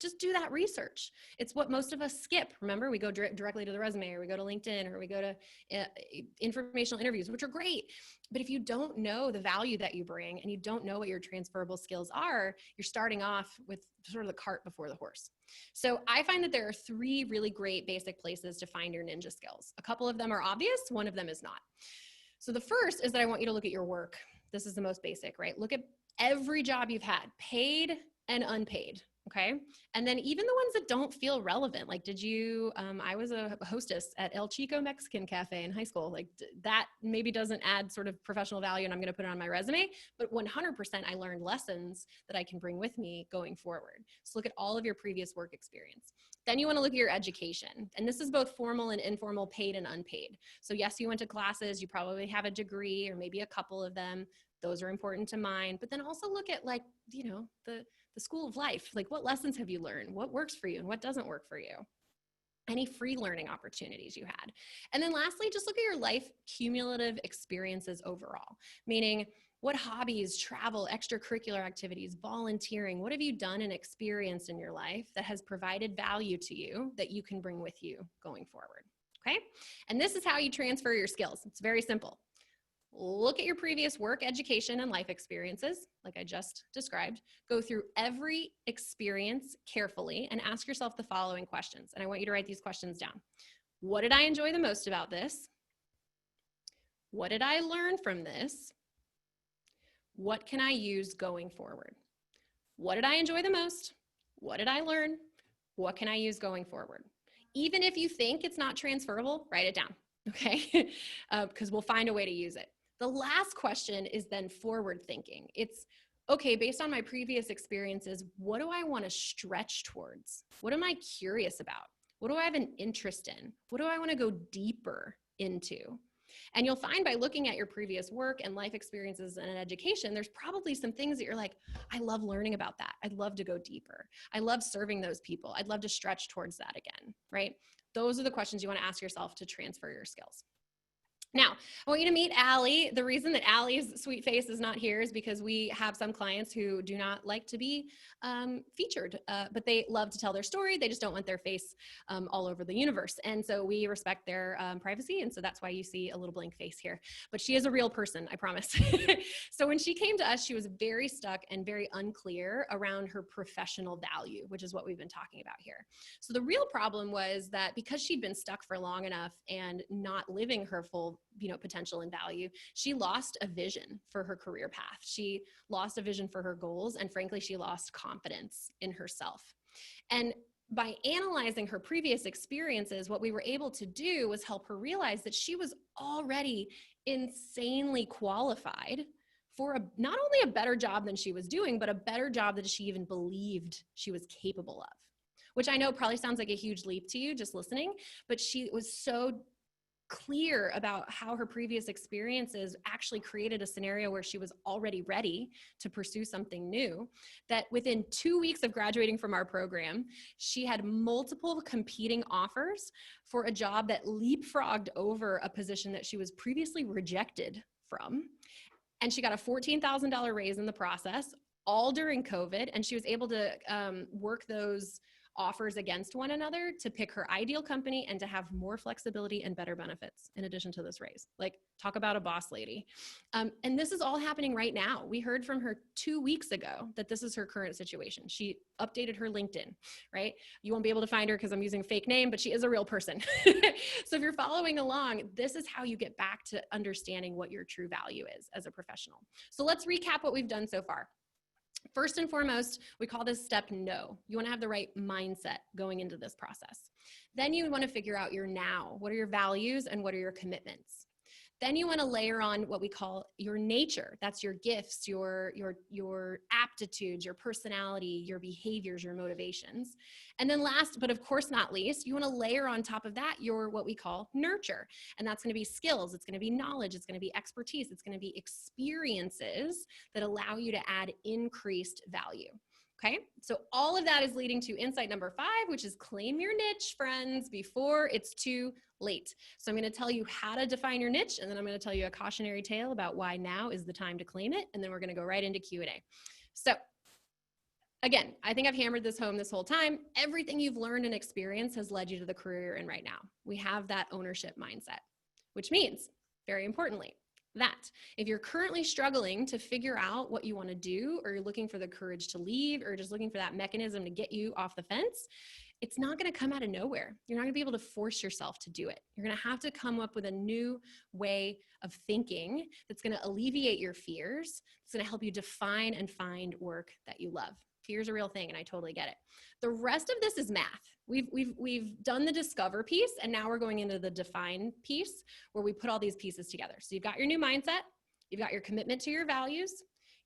Just do that research. It's what most of us skip. Remember, we go directly to the resume, or we go to LinkedIn, or we go to informational interviews, which are great. But if you don't know the value that you bring and you don't know what your transferable skills are, you're starting off with sort of the cart before the horse. So I find that there are three really great basic places to find your ninja skills. A couple of them are obvious. One of them is not. So the first is that I want you to look at your work. This is the most basic, right? Look at every job you've had, paid and unpaid. Okay. And then even the ones that don't feel relevant, like I was a hostess at El Chico Mexican Cafe in high school. Like that maybe doesn't add sort of professional value and I'm going to put it on my resume, but 100% I learned lessons that I can bring with me going forward. So look at all of your previous work experience. Then you want to look at your education. And this is both formal and informal, paid and unpaid. So yes, you went to classes, you probably have a degree or maybe a couple of them. Those are important to mind, but then also look at like, the school of life. Like what lessons have you learned? What works for you and what doesn't work for you? Any free learning opportunities you had. And then lastly, just look at your life cumulative experiences overall, meaning what hobbies, travel, extracurricular activities, volunteering, what have you done and experienced in your life that has provided value to you that you can bring with you going forward? Okay. And this is how you transfer your skills. It's very simple. Look at your previous work, education, and life experiences, like I just described. Go through every experience carefully and ask yourself the following questions. And I want you to write these questions down. What did I enjoy the most about this? What did I learn from this? What can I use going forward? What did I enjoy the most? What did I learn? What can I use going forward? Even if you think it's not transferable, write it down, okay? Because we'll find a way to use it. The last question is then forward thinking. It's, okay, based on my previous experiences, what do I want to stretch towards? What am I curious about? What do I have an interest in? What do I want to go deeper into? And you'll find by looking at your previous work and life experiences and education, there's probably some things that you're like, I love learning about that. I'd love to go deeper. I love serving those people. I'd love to stretch towards that again, right? Those are the questions you want to ask yourself to transfer your skills. Now, I want you to meet Allie. The reason that Allie's sweet face is not here is because we have some clients who do not like to be featured, but they love to tell their story. They just don't want their face all over the universe. And so we respect their privacy. And so that's why you see a little blank face here. But she is a real person, I promise. So when she came to us, she was very stuck and very unclear around her professional value, which is what we've been talking about here. So the real problem was that because she'd been stuck for long enough and not living her full potential and value, she lost a vision for her career path. She lost a vision for her goals. And frankly, she lost confidence in herself. And by analyzing her previous experiences, what we were able to do was help her realize that she was already insanely qualified for not only a better job than she was doing, but a better job that she even believed she was capable of, which I know probably sounds like a huge leap to you just listening, but she was so clear about how her previous experiences actually created a scenario where she was already ready to pursue something new, that within 2 weeks of graduating from our program, she had multiple competing offers for a job that leapfrogged over a position that she was previously rejected from. And she got a $14,000 raise in the process, all during COVID. And she was able to work those offers against one another to pick her ideal company and to have more flexibility and better benefits in addition to this raise. Like, talk about a boss lady. And this is all happening right now. We heard from her 2 weeks ago that this is her current situation. She updated her LinkedIn, right? You won't be able to find her because I'm using a fake name, but she is a real person. So if you're following along, this is how you get back to understanding what your true value is as a professional. So let's recap what we've done so far. First and foremost, we call this step no. You want to have the right mindset going into this process. Then you want to figure out your now. What are your values and what are your commitments? Then you want to layer on what we call your nature. That's your gifts, your aptitudes, your personality, your behaviors, your motivations. And then last, but of course not least, you want to layer on top of that your what we call nurture. And that's going to be skills. It's going to be knowledge. It's going to be expertise. It's going to be experiences that allow you to add increased value. Okay, so all of that is leading to insight number 5, which is claim your niche, friends, before it's too late. So I'm going to tell you how to define your niche, and then I'm going to tell you a cautionary tale about why now is the time to claim it, and then we're going to go right into Q&A. So again, I think I've hammered this home this whole time. Everything you've learned and experienced has led you to the career you're in right now. We have that ownership mindset, which means, very importantly, that if you're currently struggling to figure out what you want to do, or you're looking for the courage to leave, or just looking for that mechanism to get you off the fence, it's not going to come out of nowhere. You're not going to be able to force yourself to do it. You're going to have to come up with a new way of thinking that's going to alleviate your fears. It's going to help you define and find work that you love. Fear's a real thing, and I totally get it. The rest of this is math. We've done the discover piece, and now we're going into the define piece, where we put all these pieces together. So you've got your new mindset, you've got your commitment to your values,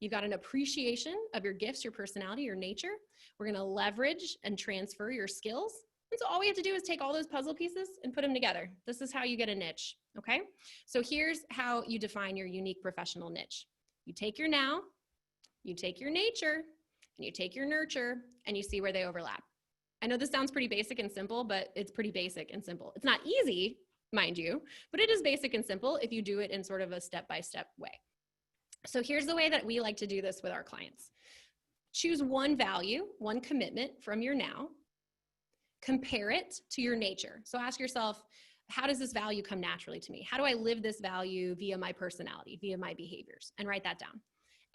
you've got an appreciation of your gifts, your personality, your nature. We're going to leverage and transfer your skills. And so all we have to do is take all those puzzle pieces and put them together. This is how you get a niche, okay? So here's how you define your unique professional niche. You take your now, you take your nature, and you take your nurture, and you see where they overlap. I know this sounds pretty basic and simple, but it's pretty basic and simple. It's not easy, mind you, but it is basic and simple if you do it in sort of a step-by-step way. So here's the way that we like to do this with our clients. Choose one value, one commitment from your now, compare it to your nature. So ask yourself, how does this value come naturally to me? How do I live this value via my personality, via my behaviors? And write that down.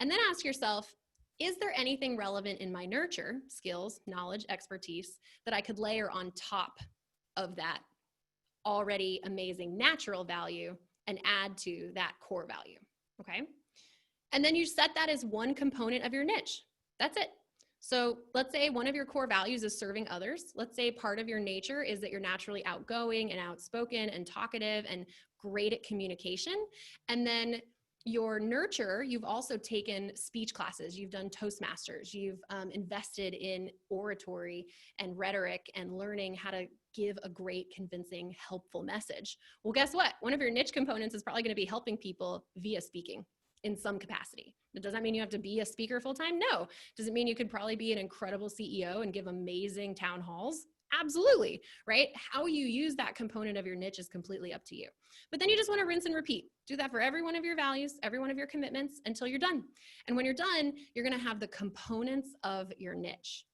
And then ask yourself, is there anything relevant in my nurture, skills, knowledge, expertise, that I could layer on top of that already amazing natural value and add to that core value, okay? And then you set that as one component of your niche. That's it. So let's say one of your core values is serving others. Let's say part of your nature is that you're naturally outgoing and outspoken and talkative and great at communication. And then your nurture, you've also taken speech classes, you've done Toastmasters, you've invested in oratory and rhetoric and learning how to give a great, convincing, helpful message. Well, guess what? One of your niche components is probably going to be helping people via speaking in some capacity. Does that mean you have to be a speaker full-time? No. Does it mean you could probably be an incredible CEO and give amazing town halls? Absolutely, right? How you use that component of your niche is completely up to you. But then you just want to rinse and repeat. Do that for every one of your values, every one of your commitments until you're done. And when you're done, you're going to have the components of your niche.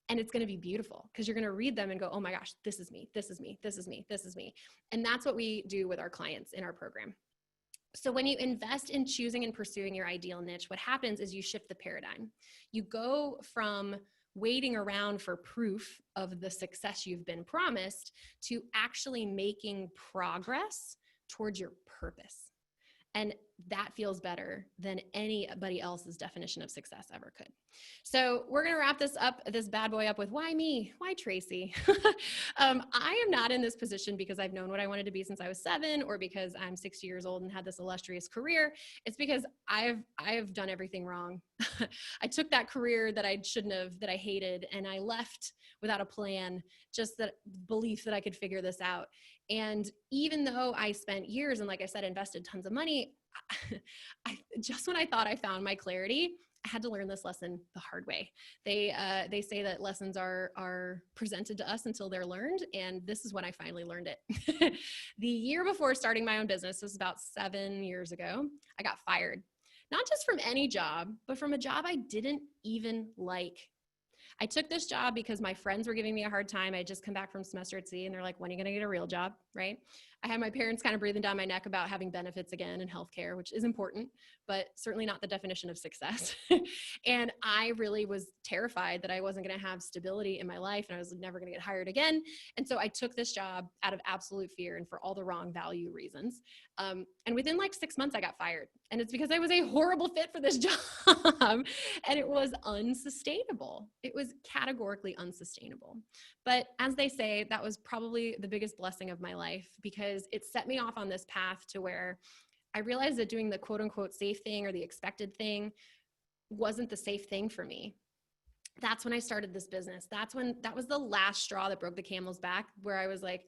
And it's going to be beautiful because you're going to read them and go, oh my gosh, this is me, this is me, this is me, this is me. And that's what we do with our clients in our program. So when you invest in choosing and pursuing your ideal niche, what happens is you shift the paradigm. You go from waiting around for proof of the success you've been promised to actually making progress towards your purpose. And that feels better than anybody else's definition of success ever could. So we're going to wrap this bad boy up with why me? Why Tracy? I am not in this position because I've known what I wanted to be since I was 7, or because I'm 60 years old and had this illustrious career. It's because I've done everything wrong. I took that career that I shouldn't have, that I hated, and I left without a plan, just that belief that I could figure this out. And even though I spent years and, like I said, invested tons of money, just when I thought I found my clarity, I had to learn this lesson the hard way. They say that lessons are presented to us until they're learned, and this is when I finally learned it. The year before starting my own business, this was about 7 years ago, I got fired. Not just from any job, but from a job I didn't even like. I took this job because my friends were giving me a hard time. I had just come back from semester at sea, and they're like, when are you going to get a real job, right? I had my parents kind of breathing down my neck about having benefits again and healthcare, which is important, but certainly not the definition of success. And I really was terrified that I wasn't going to have stability in my life, and I was never going to get hired again. And so I took this job out of absolute fear and for all the wrong value reasons. And within like 6 months, I got fired. And it's because I was a horrible fit for this job. And it was unsustainable. It was categorically unsustainable. But as they say, that was probably the biggest blessing of my life, because it set me off on this path to where I realized that doing the quote unquote safe thing or the expected thing wasn't the safe thing for me. That's when I started this business. That was the last straw that broke the camel's back, where I was like,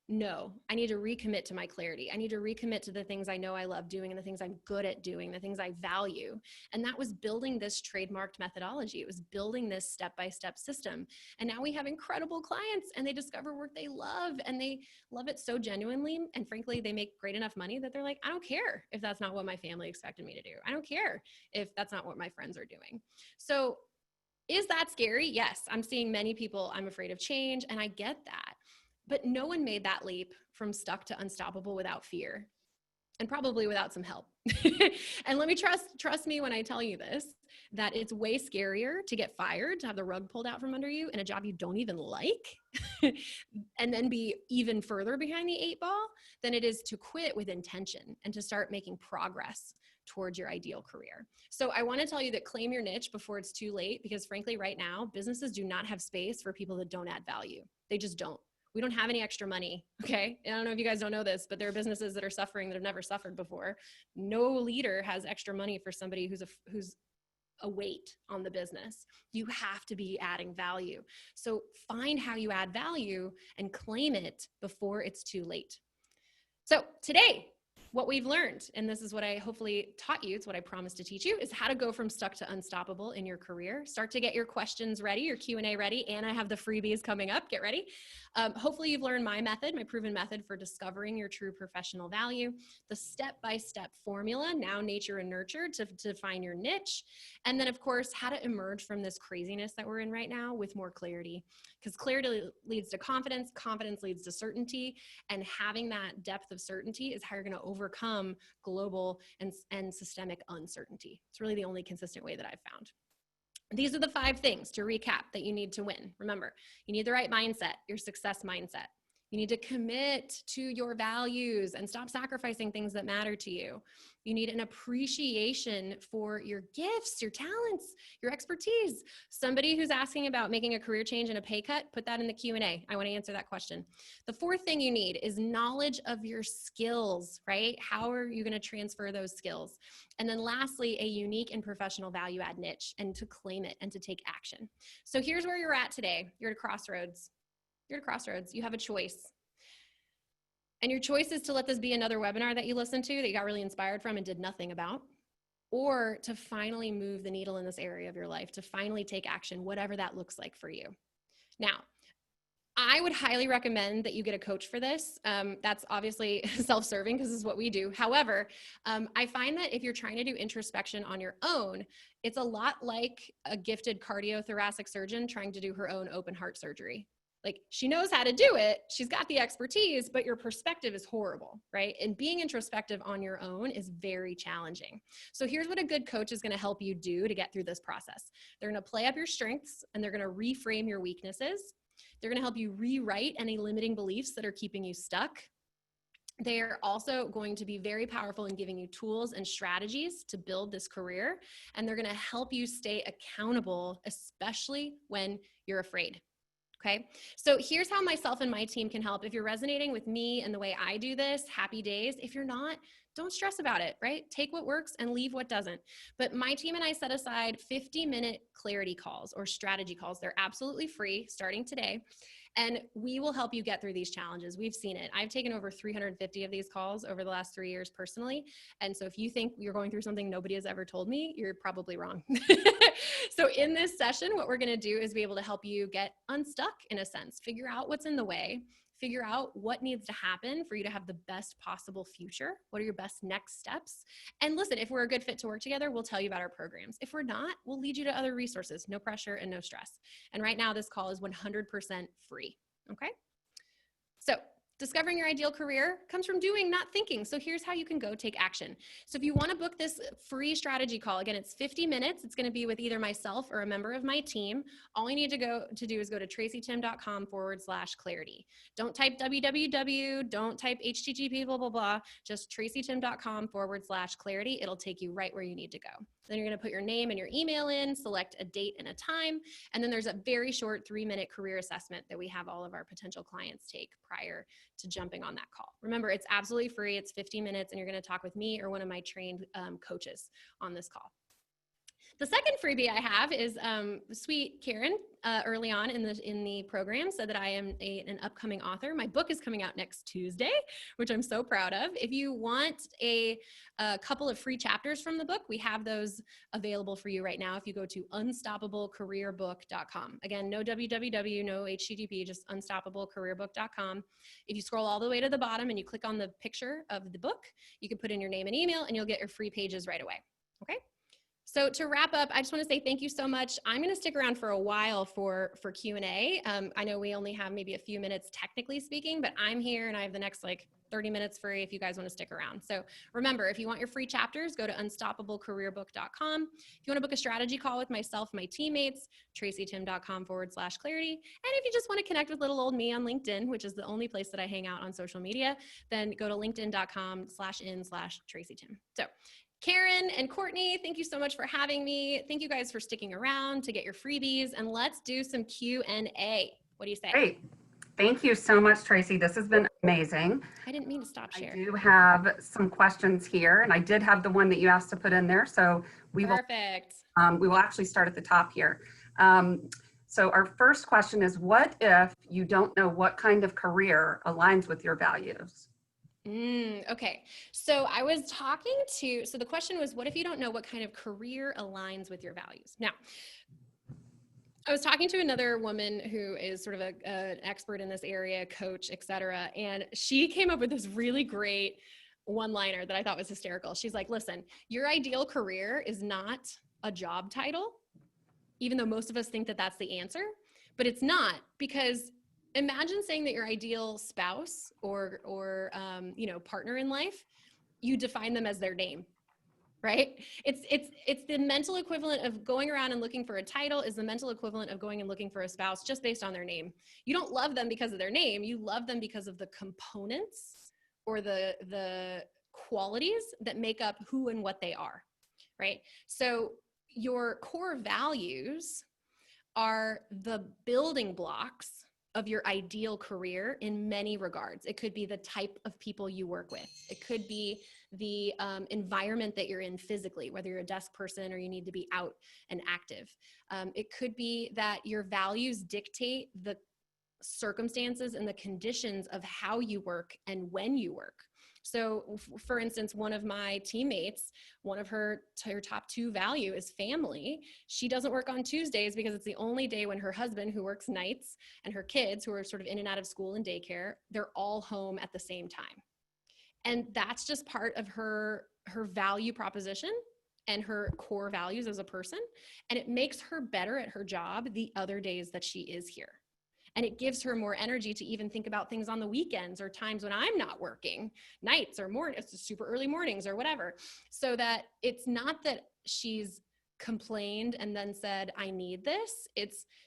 no, I need to recommit to my clarity. I need to recommit to the things I know I love doing and the things I'm good at doing, the things I value. And that was building this trademarked methodology. It was building this step-by-step system. And now we have incredible clients, and they discover work they love, and they love it so genuinely. And frankly, they make great enough money that they're like, I don't care if that's not what my family expected me to do. I don't care if that's not what my friends are doing. So is that scary? Yes. I'm seeing many people, I'm afraid of change, and I get that. But no one made that leap from stuck to unstoppable without fear, and probably without some help. And let me trust me when I tell you this, that it's way scarier to get fired, to have the rug pulled out from under you in a job you don't even like, and then be even further behind the 8 ball, than it is to quit with intention and to start making progress towards your ideal career. So I want to tell you that claim your niche before it's too late, because frankly, right now, businesses do not have space for people that don't add value. They just don't. We don't have any extra money, okay? I don't know if you guys don't know this, but there are businesses that are suffering that have never suffered before. No leader has extra money for somebody who's a weight on the business. You have to be adding value. So find how you add value and claim it before it's too late. So today, what we've learned, and this is what I hopefully taught you, it's what I promised to teach you, is how to go from stuck to unstoppable in your career. Start to get your questions ready, your Q&A ready, and I have the freebies coming up. Get ready. Hopefully you've learned my method, my proven method for discovering your true professional value, the step-by-step formula, now nature and nurture, to find your niche, and then of course, how to emerge from this craziness that we're in right now with more clarity, because clarity leads to confidence, confidence leads to certainty, and having that depth of certainty is how you're going to overcome global and systemic uncertainty. It's really the only consistent way that I've found. These are the 5 things, to recap, that you need to win. Remember, you need the right mindset, your success mindset. You need to commit to your values and stop sacrificing things that matter to you. You need an appreciation for your gifts, your talents, your expertise. Somebody who's asking about making a career change and a pay cut, put that in the Q&A. I want to answer that question. The 4th thing you need is knowledge of your skills, right? How are you going to transfer those skills? And then lastly, a unique and professional value add niche, and to claim it and to take action. So here's where you're at today. You're at a crossroads. You're at a crossroads. You have a choice. And your choice is to let this be another webinar that you listened to that you got really inspired from and did nothing about, or to finally move the needle in this area of your life, to finally take action, whatever that looks like for you. Now, I would highly recommend that you get a coach for this. That's obviously self-serving because this is what we do. However, I find that if you're trying to do introspection on your own, it's a lot like a gifted cardiothoracic surgeon trying to do her own open heart surgery. Like, she knows how to do it, she's got the expertise, but your perspective is horrible, right? And being introspective on your own is very challenging. So here's what a good coach is going to help you do to get through this process. They're going to play up your strengths, and they're going to reframe your weaknesses. They're going to help you rewrite any limiting beliefs that are keeping you stuck. They are also going to be very powerful in giving you tools and strategies to build this career. And they're going to help you stay accountable, especially when you're afraid. Okay. So here's how myself and my team can help. If you're resonating with me and the way I do this, happy days. If you're not, don't stress about it, right? Take what works and leave what doesn't. But my team and I set aside 50-minute clarity calls or strategy calls. They're absolutely free starting today. And we will help you get through these challenges. We've seen it. I've taken over 350 of these calls over the last 3 years personally. And so if you think you're going through something nobody has ever told me, you're probably wrong. So in this session, what we're going to do is be able to help you get unstuck in a sense, figure out what's in the way, figure out what needs to happen for you to have the best possible future. What are your best next steps? And listen, if we're a good fit to work together, we'll tell you about our programs. If we're not, we'll lead you to other resources, no pressure and no stress. And right now this call is 100% free. Okay. So discovering your ideal career comes from doing, not thinking. So here's how you can go take action. So if you want to book this free strategy call, again, it's 50 minutes. It's going to be with either myself or a member of my team. All you need to do is go to tracytimm.com/clarity. Don't type www, don't type http, blah, blah, blah. Just tracytimm.com/clarity. It'll take you right where you need to go. Then you're going to put your name and your email in, select a date and a time. And then there's a very short 3-minute career assessment that we have all of our potential clients take prior to jumping on that call. Remember, it's absolutely free. It's 50 minutes and you're going to talk with me or one of my trained coaches on this call. The second freebie I have is sweet Karen early on in the program said that I am an upcoming author. My book is coming out next Tuesday, which I'm so proud of. If you want a couple of free chapters from the book, we have those available for you right now. If you go to unstoppablecareerbook.com. Again, no www, no http, just unstoppablecareerbook.com. If you scroll all the way to the bottom and you click on the picture of the book, you can put in your name and email and you'll get your free pages right away. Okay. So to wrap up, I just want to say thank you so much. I'm going to stick around for a while for Q&A. I know we only have maybe a few minutes technically speaking, but I'm here and I have the next 30 minutes free if you guys want to stick around. So remember, if you want your free chapters, go to unstoppablecareerbook.com. If you want to book a strategy call with myself, my teammates, tracytimm.com/clarity. And if you just want to connect with little old me on LinkedIn, which is the only place that I hang out on social media, then go to linkedin.com/in/tracytimm. So Karen and Courtney, thank you so much for having me. Thank you guys for sticking around to get your freebies, and let's do some Q&A. What do you say? Great. Thank you so much, Tracy. This has been amazing. I didn't mean to stop share. I do have some questions here, and I did have the one that you asked to put in there. So we will actually start at the top here. So our first question is, what if you don't know what kind of career aligns with your values? Okay. So I was talking to, so the question was, what if you don't know what kind of career aligns with your values? Now, I was talking to another woman who is sort of an expert in this area, coach, et cetera. And she came up with this really great one-liner that I thought was hysterical. She's like, listen, your ideal career is not a job title, even though most of us think that that's the answer, but it's not, because imagine saying that your ideal spouse or partner in life, you define them as their name, right? It's the mental equivalent of going around and looking for a title is the mental equivalent of going and looking for a spouse just based on their name. You don't love them because of their name. You love them because of the components or the qualities that make up who and what they are, right? So your core values are the building blocks of your ideal career in many regards. It could be the type of people you work with. It could be the environment that you're in physically, whether you're a desk person or you need to be out and active. It could be that your values dictate the circumstances and the conditions of how you work and when you work. So for instance, one of my teammates, one of her top 2 value is family. She doesn't work on Tuesdays because it's the only day when her husband, who works nights, and her kids, who are sort of in and out of school and daycare, they're all home at the same time. And that's just part of her value proposition and her core values as a person. And it makes her better at her job the other days that she is here. And it gives her more energy to even think about things on the weekends or times when I'm not working, nights or mornings, super early mornings or whatever. So that it's not that she's complained and then said, I need this.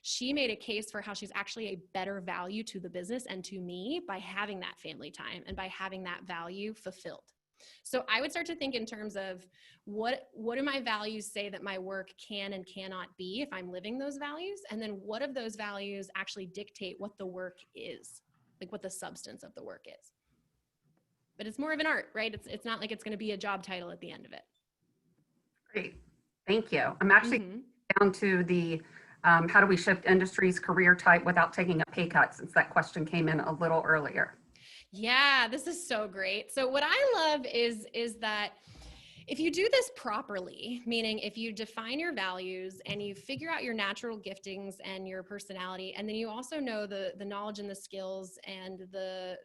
She made a case for how she's actually a better value to the business and to me by having that family time and by having that value fulfilled. So I would start to think in terms of what do my values say that my work can and cannot be if I'm living those values? And then what of those values actually dictate what the work is, like what the substance of the work is. But it's more of an art, right? It's not like it's going to be a job title at the end of it. Great. Thank you. I'm actually down to the how do we shift industries, career type without taking a pay cut, since that question came in a little earlier. Yeah, this is so great. So what I love is that if you do this properly, meaning if you define your values and you figure out your natural giftings and your personality, and then you also know the knowledge and the skills and the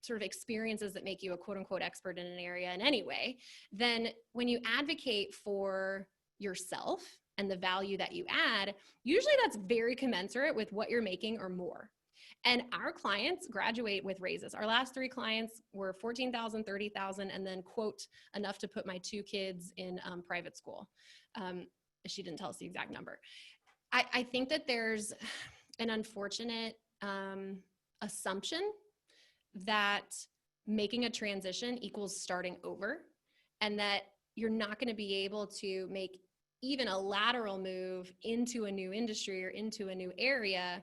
sort of experiences that make you a quote unquote expert in an area in any way, then when you advocate for yourself and the value that you add, usually that's very commensurate with what you're making or more. And our clients graduate with raises. Our last 3 clients were $14,000, $30,000, and then quote enough to put my 2 kids in private school. She didn't tell us the exact number. I think that there's an unfortunate assumption that making a transition equals starting over, and that you're not going to be able to make even a lateral move into a new industry or into a new area,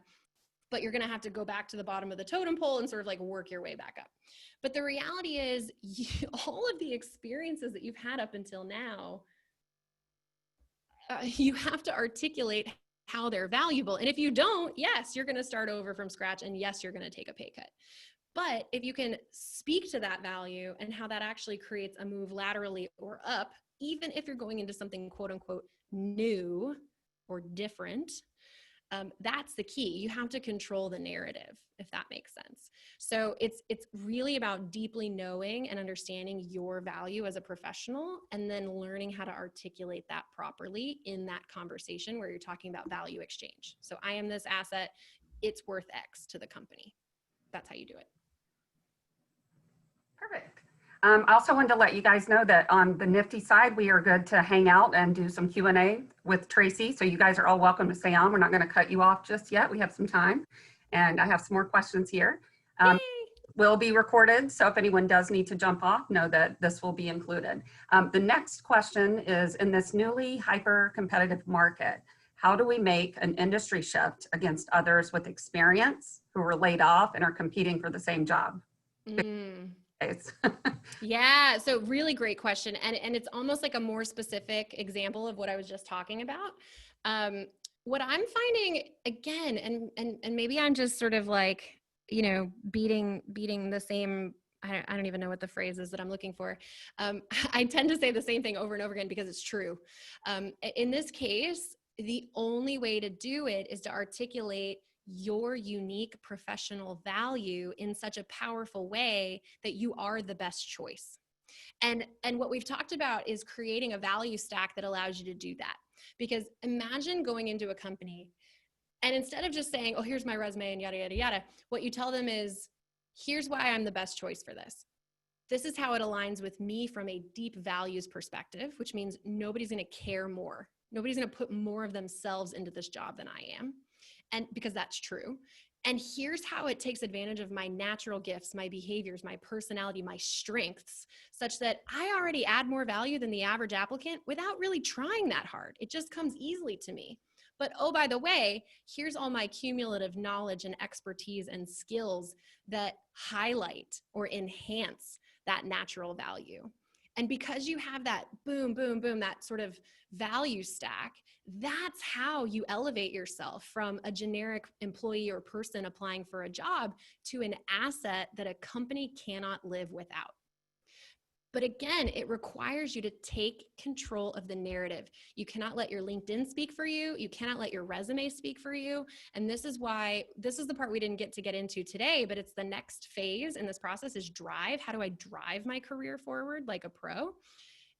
but you're going to have to go back to the bottom of the totem pole and sort of like work your way back up. But the reality is all of the experiences that you've had up until now, you have to articulate how they're valuable. And if you don't, yes, you're going to start over from scratch, and yes, you're going to take a pay cut. But if you can speak to that value and how that actually creates a move laterally or up, even if you're going into something quote unquote new or different, that's the key. You have to control the narrative, if that makes sense. So it's really about deeply knowing and understanding your value as a professional, and then learning how to articulate that properly in that conversation where you're talking about value exchange. So I am this asset, it's worth X to the company. That's how you do it. Perfect. I also wanted to let you guys know that on the Nifty side, we are good to hang out and do some Q&A with Tracy. So you guys are all welcome to stay on. We're not going to cut you off just yet. We have some time, and I have some more questions here. Will be recorded, so if anyone does need to jump off, know that this will be included. The next question is, in this newly hyper-competitive market, how do we make an industry shift against others with experience who were laid off and are competing for the same job? Yeah, so really great question. And it's almost like a more specific example of what I was just talking about. What I'm finding again, and maybe I'm just sort of like, you know, beating the same, I don't even know what the phrase is that I'm looking for. I tend to say the same thing over and over again because it's true. In this case, the only way to do it is to articulate your unique professional value in such a powerful way that you are the best choice. And what we've talked about is creating a value stack that allows you to do that. Because imagine going into a company and instead of just saying, oh, here's my resume and yada, yada, yada, what you tell them is, here's why I'm the best choice for this. This is how it aligns with me from a deep values perspective, which means nobody's going to care more. Nobody's going to put more of themselves into this job than I am. And because that's true. And here's how it takes advantage of my natural gifts, my behaviors, my personality, my strengths, such that I already add more value than the average applicant without really trying that hard. It just comes easily to me. But oh, by the way, here's all my cumulative knowledge and expertise and skills that highlight or enhance that natural value. And because you have that boom, boom, boom, that sort of value stack, that's how you elevate yourself from a generic employee or person applying for a job to an asset that a company cannot live without. But again, it requires you to take control of the narrative. You cannot let your LinkedIn speak for you. You cannot let your resume speak for you. And this is the part we didn't get into today, but it's the next phase in this process is drive. How do I drive my career forward like a pro?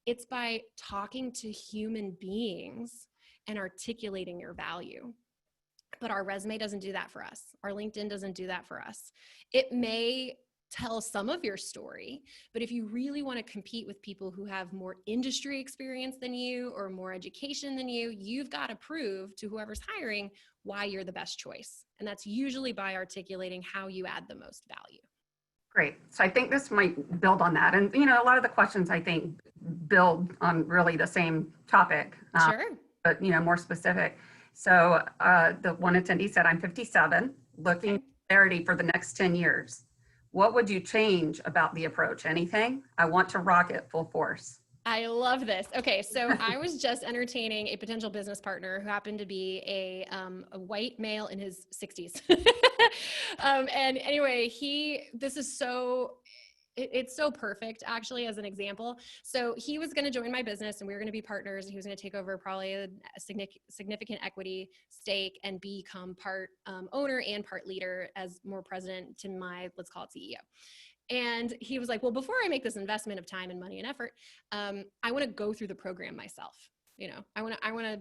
It's by talking to human beings and articulating your value. But our resume doesn't do that for us. Our LinkedIn doesn't do that for us. It may tell some of your story. But if you really want to compete with people who have more industry experience than you or more education than you, you've got to prove to whoever's hiring why you're the best choice. And that's usually by articulating how you add the most value. Great. So I think this might build on that. And, you know, a lot of the questions I think build on really the same topic, Sure. but, you know, more specific. So the one attendee said, I'm 57, looking for clarity for the next 10 years. What would you change about the approach? Anything? I want to rock it full force. I love this. Okay, so I was just entertaining a potential business partner who happened to be a white male in his 60s. And anyway, this is so, it's so perfect actually as an example. So he was going to join my business and we were going to be partners. He was going to take over probably a significant equity stake and become part owner and part leader as more president to my, let's call it CEO. And he was like, well, before I make this investment of time and money and effort, I want to go through the program myself. You know, I want to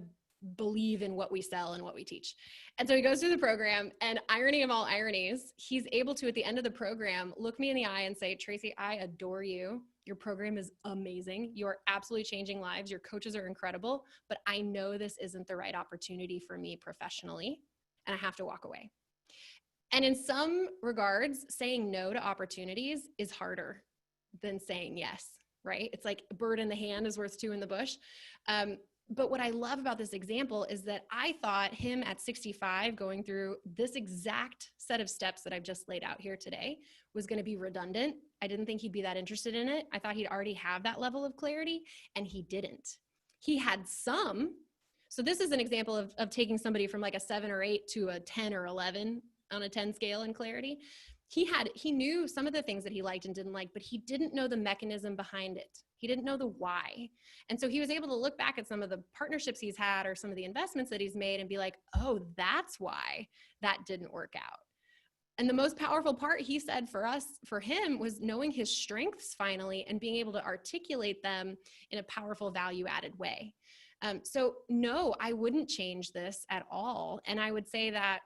believe in what we sell and what we teach. And so he goes through the program, and irony of all ironies, he's able to, at the end of the program, look me in the eye and say, Tracy, I adore you. Your program is amazing. You are absolutely changing lives. Your coaches are incredible, but I know this isn't the right opportunity for me professionally, and I have to walk away. And in some regards, saying no to opportunities is harder than saying yes, right? It's like a bird in the hand is worth two in the bush. But what I love about this example is that I thought him at 65 going through this exact set of steps that I've just laid out here today was going to be redundant. I didn't think he'd be that interested in it. I thought he'd already have that level of clarity, and he didn't. He had some. So this is an example of taking somebody from like a 7 or 8 to a 10 or 11 on a 10 scale in clarity. He knew some of the things that he liked and didn't like, but he didn't know the mechanism behind it. He didn't know the why. And so he was able to look back at some of the partnerships he's had or some of the investments that he's made and be like, oh, that's why that didn't work out. And the most powerful part, he said, for him was knowing his strengths finally and being able to articulate them in a powerful value-added way. So no, I wouldn't change this at all. And I would say that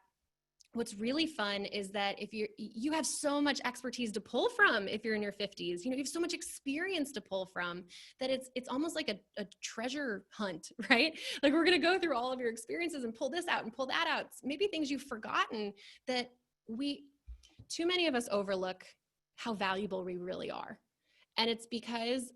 what's really fun is that if you have so much expertise to pull from if you're in your 50s, you know, you have so much experience to pull from that it's almost like a treasure hunt, right? Like we're going to go through all of your experiences and pull this out and pull that out. Maybe things you've forgotten that too many of us overlook how valuable we really are. And it's because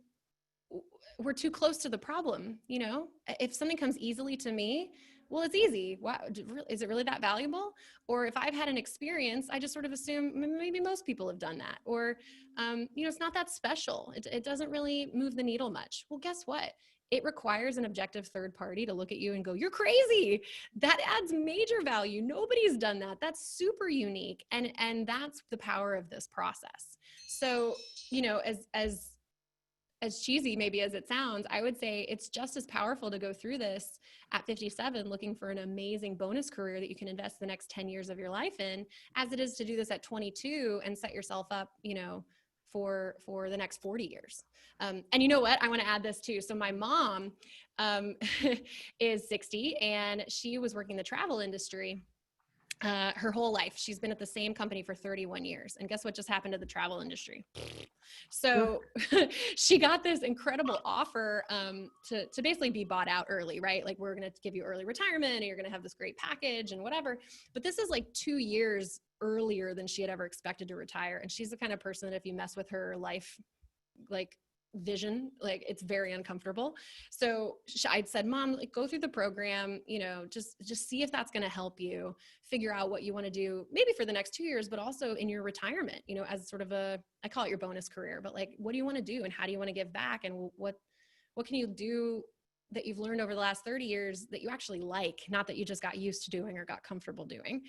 we're too close to the problem. You know, if something comes easily to me, well, it's easy. Wow, is it really that valuable? Or if I've had an experience, I just sort of assume maybe most people have done that. Or, you know, it's not that special. It doesn't really move the needle much. Well, guess what? It requires an objective third party to look at you and go, you're crazy. That adds major value. Nobody's done that. That's super unique. And that's the power of this process. So, you know, as cheesy maybe as it sounds, I would say it's just as powerful to go through this at 57 looking for an amazing bonus career that you can invest the next 10 years of your life in, as it is to do this at 22 and set yourself up, you know, for the next 40 years. And you know what? I want to add this too. So my mom is 60 and she was working the travel industry her whole life. She's been at the same company for 31 years. And guess what just happened to the travel industry? So she got this incredible offer to basically be bought out early, right? Like, we're going to give you early retirement and you're going to have this great package and whatever. But this is like 2 years earlier than she had ever expected to retire. And she's the kind of person that if you mess with her life, like vision, like it's very uncomfortable. So I'd said, Mom, like, go through the program, you know, just see if that's going to help you figure out what you want to do, maybe for the next 2 years, but also in your retirement, you know, as sort of I call it your bonus career, but like, what do you want to do and how do you want to give back? And what can you do that you've learned over the last 30 years that you actually like, not that you just got used to doing or got comfortable doing.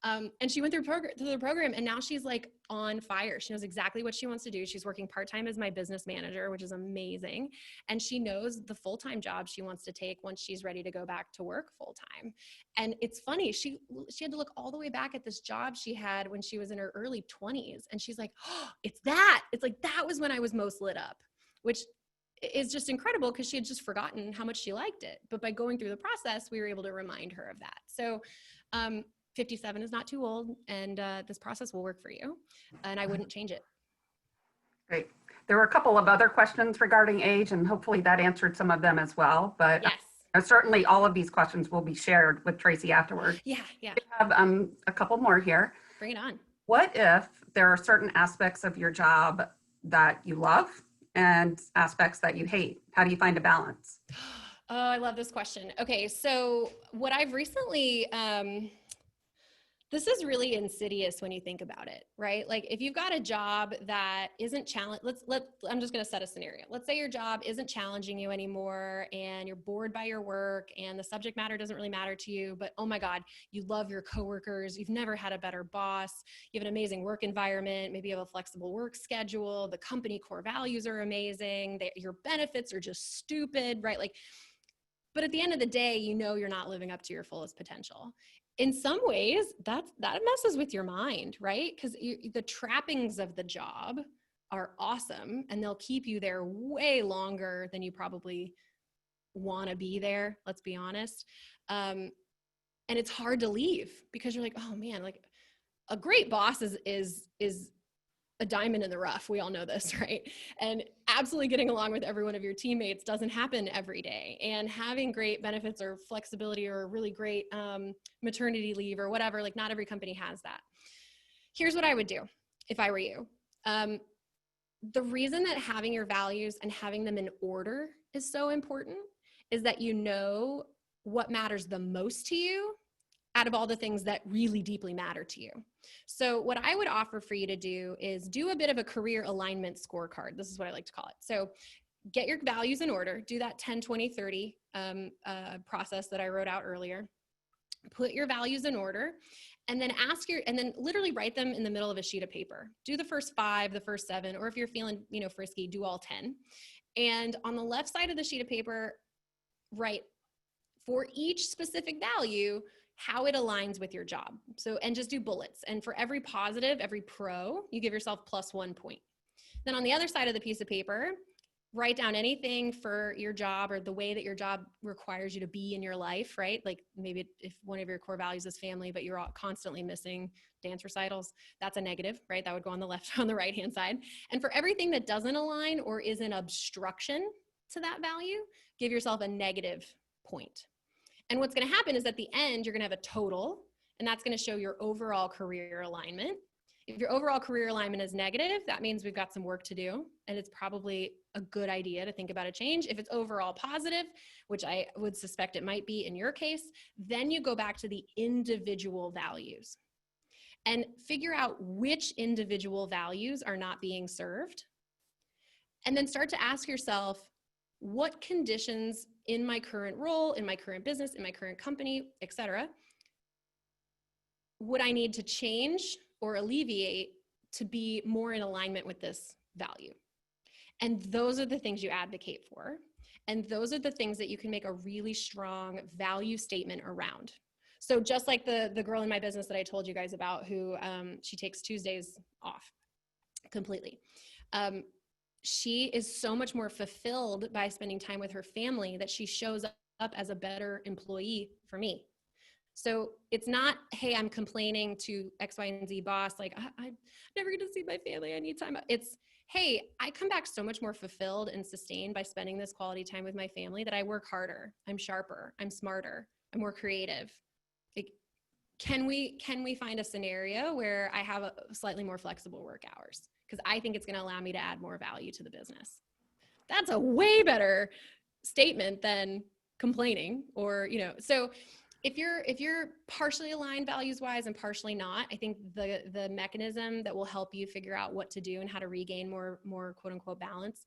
And she went through the program and now she's like on fire. She knows exactly what she wants to do. She's working part-time as my business manager, which is amazing. And she knows the full-time job she wants to take once she's ready to go back to work full-time. And it's funny, she had to look all the way back at this job she had when she was in her early 20s. And she's like, oh, it's like, that was when I was most lit up, which is just incredible because she had just forgotten how much she liked it. But by going through the process, we were able to remind her of that. So 57 is not too old, and this process will work for you, and I wouldn't change it. Great. There were a couple of other questions regarding age, and hopefully that answered some of them as well. But Yes. certainly all of these questions will be shared with Tracy afterward. Yeah, yeah. We have a couple more here. Bring it on. What if there are certain aspects of your job that you love and aspects that you hate? How do you find a balance? Oh, I love this question. Okay, so what I've recently, this is really insidious when you think about it, right? Like if you've got a job that isn't challenge, I'm just going to set a scenario. Let's say your job isn't challenging you anymore and you're bored by your work and the subject matter doesn't really matter to you, but oh my God, you love your coworkers. You've never had a better boss. You have an amazing work environment. Maybe you have a flexible work schedule. The company core values are amazing. Your benefits are just stupid, right? Like, but at the end of the day, you know you're not living up to your fullest potential. In some ways, that messes with your mind, right? Because the trappings of the job are awesome and they'll keep you there way longer than you probably want to be there, let's be honest. And it's hard to leave because you're like, oh man, like a great boss is a diamond in the rough. We all know this, right? And absolutely getting along with every one of your teammates doesn't happen every day. And having great benefits or flexibility or really great maternity leave or whatever, like not every company has that. Here's what I would do if I were you. The reason that having your values and having them in order is so important is that you know what matters the most to you out of all the things that really deeply matter to you. So what I would offer for you to do is do a bit of a career alignment scorecard. This is what I like to call it. So get your values in order, do that 10, 20, 30 process that I wrote out earlier. Put your values in order and then and then literally write them in the middle of a sheet of paper. Do the first 5, the first 7, or if you're feeling, frisky, do all 10. And on the left side of the sheet of paper, write for each specific value, how it aligns with your job. So, and just do bullets. And for every positive, every pro, you give yourself +1 point. Then on the other side of the piece of paper, write down anything for your job or the way that your job requires you to be in your life, right? Like maybe if one of your core values is family, but you're constantly missing dance recitals, that's a negative, right? That would go on the right-hand side. And for everything that doesn't align or is an obstruction to that value, give yourself a negative point. And what's going to happen is at the end, you're going to have a total, and that's going to show your overall career alignment. If your overall career alignment is negative, that means we've got some work to do, and it's probably a good idea to think about a change. If it's overall positive, which I would suspect it might be in your case, then you go back to the individual values and figure out which individual values are not being served. And then start to ask yourself, what conditions in my current role, in my current business, in my current company, etc., would I need to change or alleviate to be more in alignment with this value? And those are the things you advocate for. And those are the things that you can make a really strong value statement around. So just like the girl in my business that I told you guys about who she takes Tuesdays off completely. She is so much more fulfilled by spending time with her family that she shows up as a better employee for me. So it's not, hey, I'm complaining to X, Y, and Z boss, like I'm never going to see my family. I need time. It's, hey, I come back so much more fulfilled and sustained by spending this quality time with my family that I work harder. I'm sharper. I'm smarter. I'm more creative. Like, can we find a scenario where I have a slightly more flexible work hours? Because I think it's going to allow me to add more value to the business. That's a way better statement than complaining or, so if you're partially aligned values-wise and partially not, I think the mechanism that will help you figure out what to do and how to regain more quote unquote balance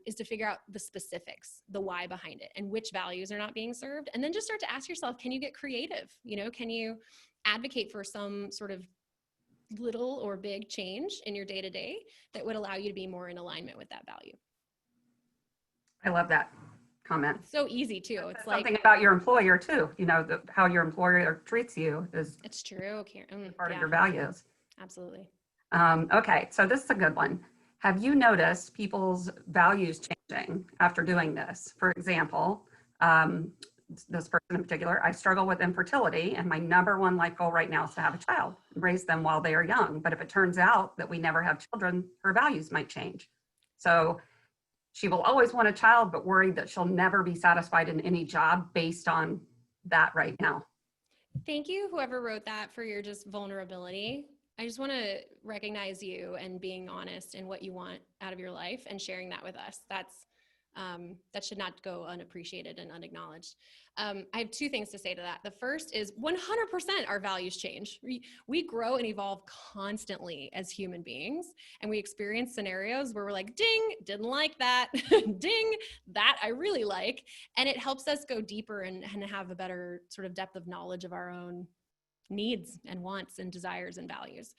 is to figure out the specifics, the why behind it and which values are not being served. And then just start to ask yourself, can you get creative? Can you advocate for some sort of little or big change in your day-to-day that would allow you to be more in alignment with that value? I love that comment. It's so easy too. It's like something about your employer too. How your employer treats you is it's true. Part of your values. Absolutely. Okay, so this is a good one. Have you noticed people's values changing after doing this? For example, this person in particular, I struggle with infertility, and my number one life goal right now is to have a child and raise them while they are young. But if it turns out that we never have children, her values might change. So she will always want a child, but worried that she'll never be satisfied in any job based on that right now. Thank you, whoever wrote that, for your just vulnerability. I just want to recognize you and being honest in what you want out of your life and sharing that with us. That should not go unappreciated and unacknowledged. I have two things to say to that. The first is 100% our values change. We grow and evolve constantly as human beings, and we experience scenarios where we're like, ding, didn't like that. Ding, that I really like. And it helps us go deeper and have a better sort of depth of knowledge of our own needs and wants and desires and values.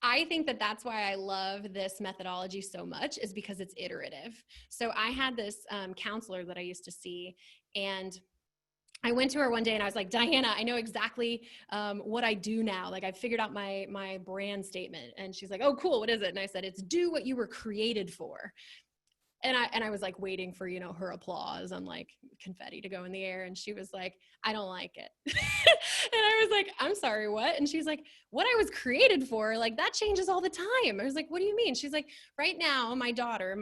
I think that that's why I love this methodology so much, is because it's iterative. So I had this counselor that I used to see, and I went to her one day and I was like, Diana, I know exactly what I do now. Like, I've figured out my brand statement. And she's like, oh, cool. What is it? And I said, it's do what you were created for. And I was like waiting for, her applause and like confetti to go in the air. And she was like, I don't like it. And I was like, I'm sorry, what? And she's like, what I was created for, like, that changes all the time. I was like, what do you mean? She's like, right now, my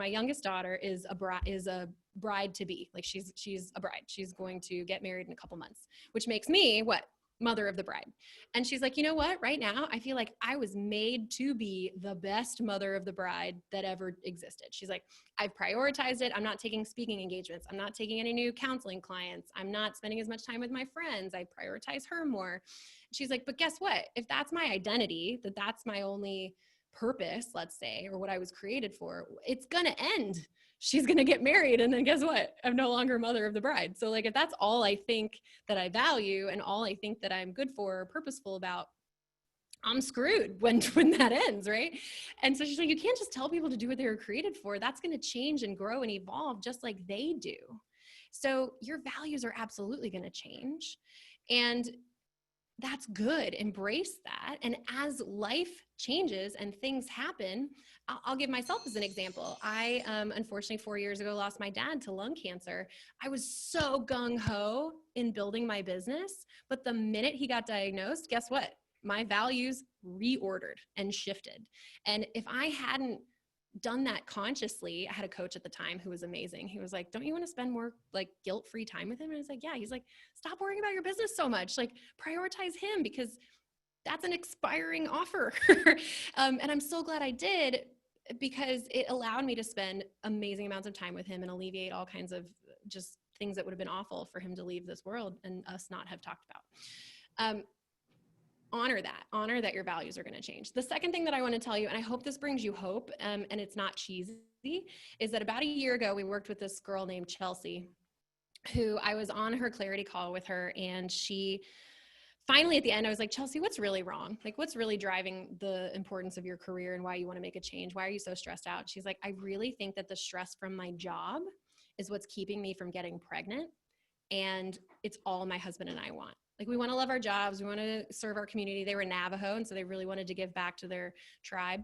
youngest daughter is a bride to be. Like, she's a bride. She's going to get married in a couple months, which makes me what? Mother of the bride. And she's like, you know what? Right now, I feel like I was made to be the best mother of the bride that ever existed. She's like, I've prioritized it. I'm not taking speaking engagements. I'm not taking any new counseling clients. I'm not spending as much time with my friends. I prioritize her more. She's like, but guess what? If that's my identity, that's my only purpose, let's say, or what I was created for, it's going to end. She's going to get married. And then guess what? I'm no longer mother of the bride. So like, if that's all I think that I value and all I think that I'm good for or purposeful about, I'm screwed when that ends, right? And so she's like, you can't just tell people to do what they were created for. That's going to change and grow and evolve just like they do. So your values are absolutely going to change. And that's good. Embrace that. And as life changes and things happen, I'll give myself as an example. I, unfortunately, 4 years ago, lost my dad to lung cancer. I was so gung-ho in building my business, but the minute he got diagnosed, guess what? My values reordered and shifted. And if I hadn't done that consciously, I had a coach at the time who was amazing. He was like, don't you want to spend more like guilt-free time with him? And I was like, yeah. He's like, stop worrying about your business so much. Like, prioritize him, because that's an expiring offer. And I'm so glad I did, because it allowed me to spend amazing amounts of time with him and alleviate all kinds of just things that would have been awful for him to leave this world and us not have talked about. Honor that your values are going to change. The second thing that I want to tell you, and I hope this brings you hope, and it's not cheesy, is that about a year ago, we worked with this girl named Chelsea, who I was on her clarity call with her. And she finally, at the end, I was like, Chelsea, what's really wrong? Like, what's really driving the importance of your career and why you want to make a change? Why are you so stressed out? She's like, I really think that the stress from my job is what's keeping me from getting pregnant. And it's all my husband and I want. Like, we want to love our jobs. We want to serve our community. They were Navajo, and so they really wanted to give back to their tribe.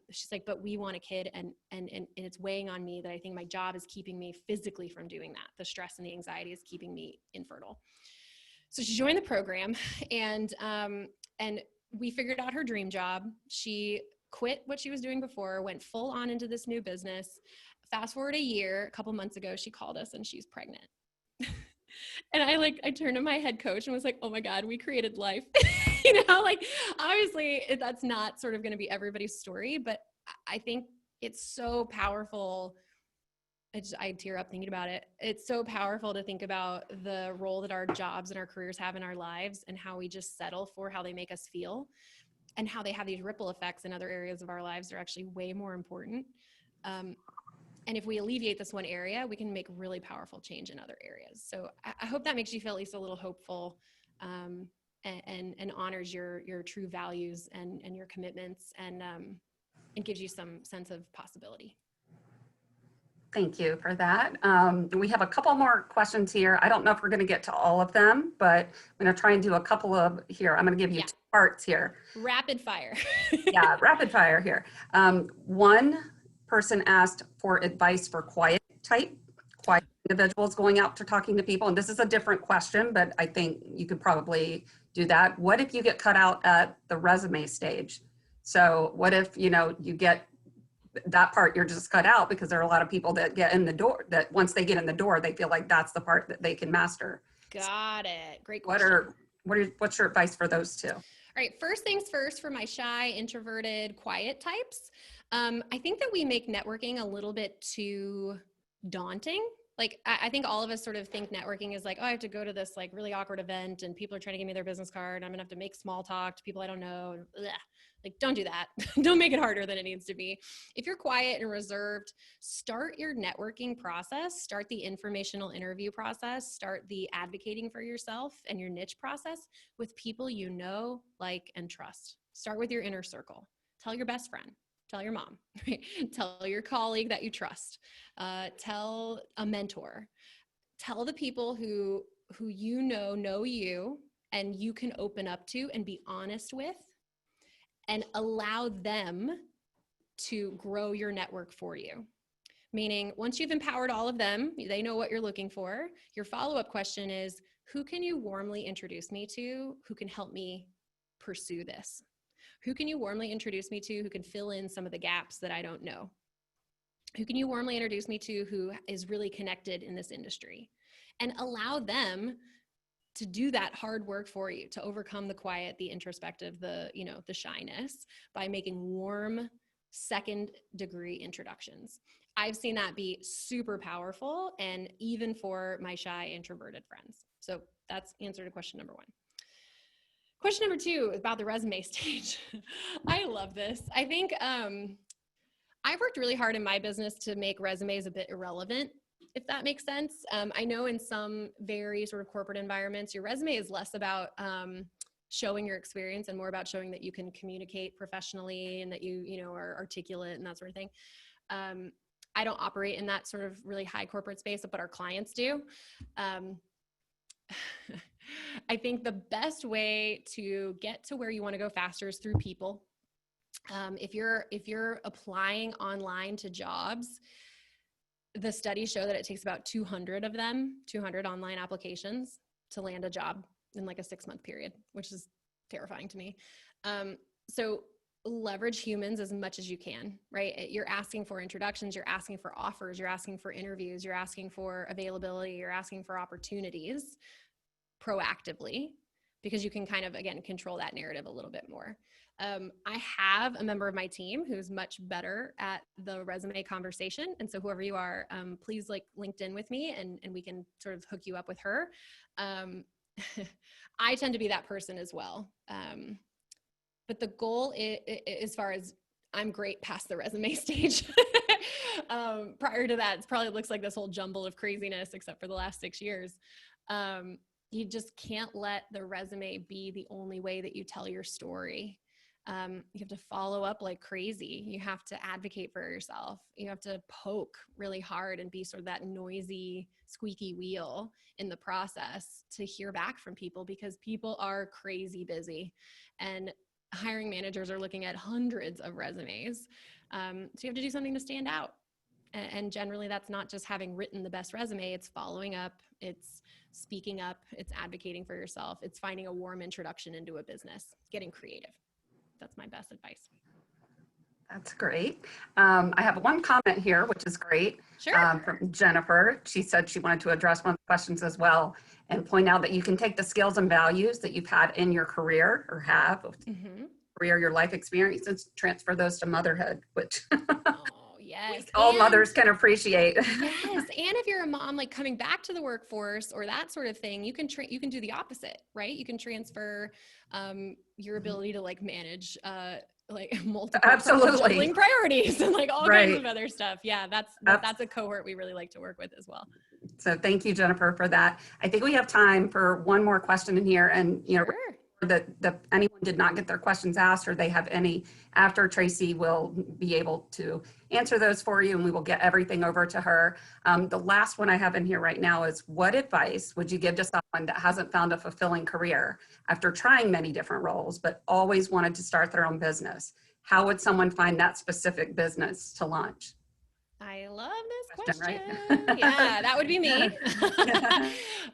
She's like, but we want a kid, and it's weighing on me that I think my job is keeping me physically from doing that. The stress and the anxiety is keeping me infertile. So she joined the program, and we figured out her dream job. She quit what she was doing before, went full on into this new business. Fast forward a year, a couple months ago, she called us and she's pregnant. And I turned to my head coach and was like, oh my God, we created life. Like, obviously that's not sort of going to be everybody's story, but I think it's so powerful. I tear up thinking about it. It's so powerful to think about the role that our jobs and our careers have in our lives, and how we just settle for how they make us feel, and how they have these ripple effects in other areas of our lives that are actually way more important. And if we alleviate this one area, we can make really powerful change in other areas. So I hope that makes you feel at least a little hopeful, and honors your true values and your commitments, and gives you some sense of possibility. Thank you for that. We have a couple more questions here. I don't know if we're going to get to all of them, but I'm going to try and do a couple of here. I'm going to give you 2 parts here. Rapid fire. Yeah, rapid fire here. One person asked for advice for quietness individuals going out to talking to people, and this is a different question, but I think you could probably do that. What if you get cut out at the resume stage? So what if, you know, you get that part, you're just cut out, because there are a lot of people that get in the door, that once they get in the door, they feel like that's the part that they can master. Got it. Great question. What's your advice for those two? All right, first things first, for my shy, introverted, quiet types, I think that we make networking a little bit too daunting. Like, I think all of us sort of think networking is like, oh, I have to go to this like really awkward event and people are trying to give me their business card and I'm gonna have to make small talk to people I don't know. And like, don't do that. Don't make it harder than it needs to be. If you're quiet and reserved, start your networking process, start the informational interview process, start the advocating for yourself and your niche process with people you know, like, and trust. Start with your inner circle. Tell your best friend. Tell your mom, right? Tell your colleague that you trust. Tell a mentor. Tell the people who you know you, and you can open up to and be honest with, and allow them to grow your network for you. Meaning, once you've empowered all of them, they know what you're looking for. Your follow-up question is, who can you warmly introduce me to who can help me pursue this? Who can you warmly introduce me to who can fill in some of the gaps that I don't know? Who can you warmly introduce me to who is really connected in this industry? And allow them to do that hard work for you, to overcome the quiet, the introspective, the shyness, by making warm second degree introductions. I've seen that be super powerful, and even for my shy introverted friends. So that's answer to question number one. Question number two is about the resume stage. I love this. I think I've worked really hard in my business to make resumes a bit irrelevant, if that makes sense. I know in some very sort of corporate environments, your resume is less about showing your experience and more about showing that you can communicate professionally and that you are articulate and that sort of thing. I don't operate in that sort of really high corporate space, but our clients do. I think the best way to get to where you want to go faster is through people. If you're applying online to jobs, the studies show that it takes about 200 online applications to land a job in like a 6-month period, which is terrifying to me. So leverage humans as much as you can, right? You're asking for introductions, you're asking for offers, you're asking for interviews, you're asking for availability, you're asking for opportunities proactively, because you can kind of, again, control that narrative a little bit more. I have a member of my team who's much better at the resume conversation. And so whoever you are, please like LinkedIn with me and we can sort of hook you up with her. I tend to be that person as well. But the goal is, as far as I'm great past the resume stage. Prior to that, it probably looks like this whole jumble of craziness, except for the last 6 years. You just can't let the resume be the only way that you tell your story. You have to follow up like crazy. You have to advocate for yourself. You have to poke really hard and be sort of that noisy, squeaky wheel in the process to hear back from people, because people are crazy busy and hiring managers are looking at hundreds of resumes. So you have to do something to stand out. And generally that's not just having written the best resume, it's following up, it's speaking up, it's advocating for yourself, it's finding a warm introduction into a business, getting creative. That's my best advice. That's great. I have one comment here, which is great. Sure. From Jennifer. She said she wanted to address one of the questions as well and point out that you can take the skills and values that you've had in your career or have, career, your life experience, and transfer those to motherhood, which yes, all mothers can appreciate. Yes, and if you're a mom like coming back to the workforce or that sort of thing, you can do the opposite, right? You can transfer your ability to like manage like multiple juggling priorities and like all kinds of other stuff. Yeah, that's a cohort we really like to work with as well. So thank you, Jennifer, for that. I think we have time for one more question in here, and that anyone did not get their questions asked or they have any after, Tracy will be able to answer those for you and we will get everything over to her. The last one I have in here right now is, what advice would you give to someone that hasn't found a fulfilling career after trying many different roles but always wanted to start their own business? How would someone find that specific business to launch? I love this question. Right? Yeah, that would be me.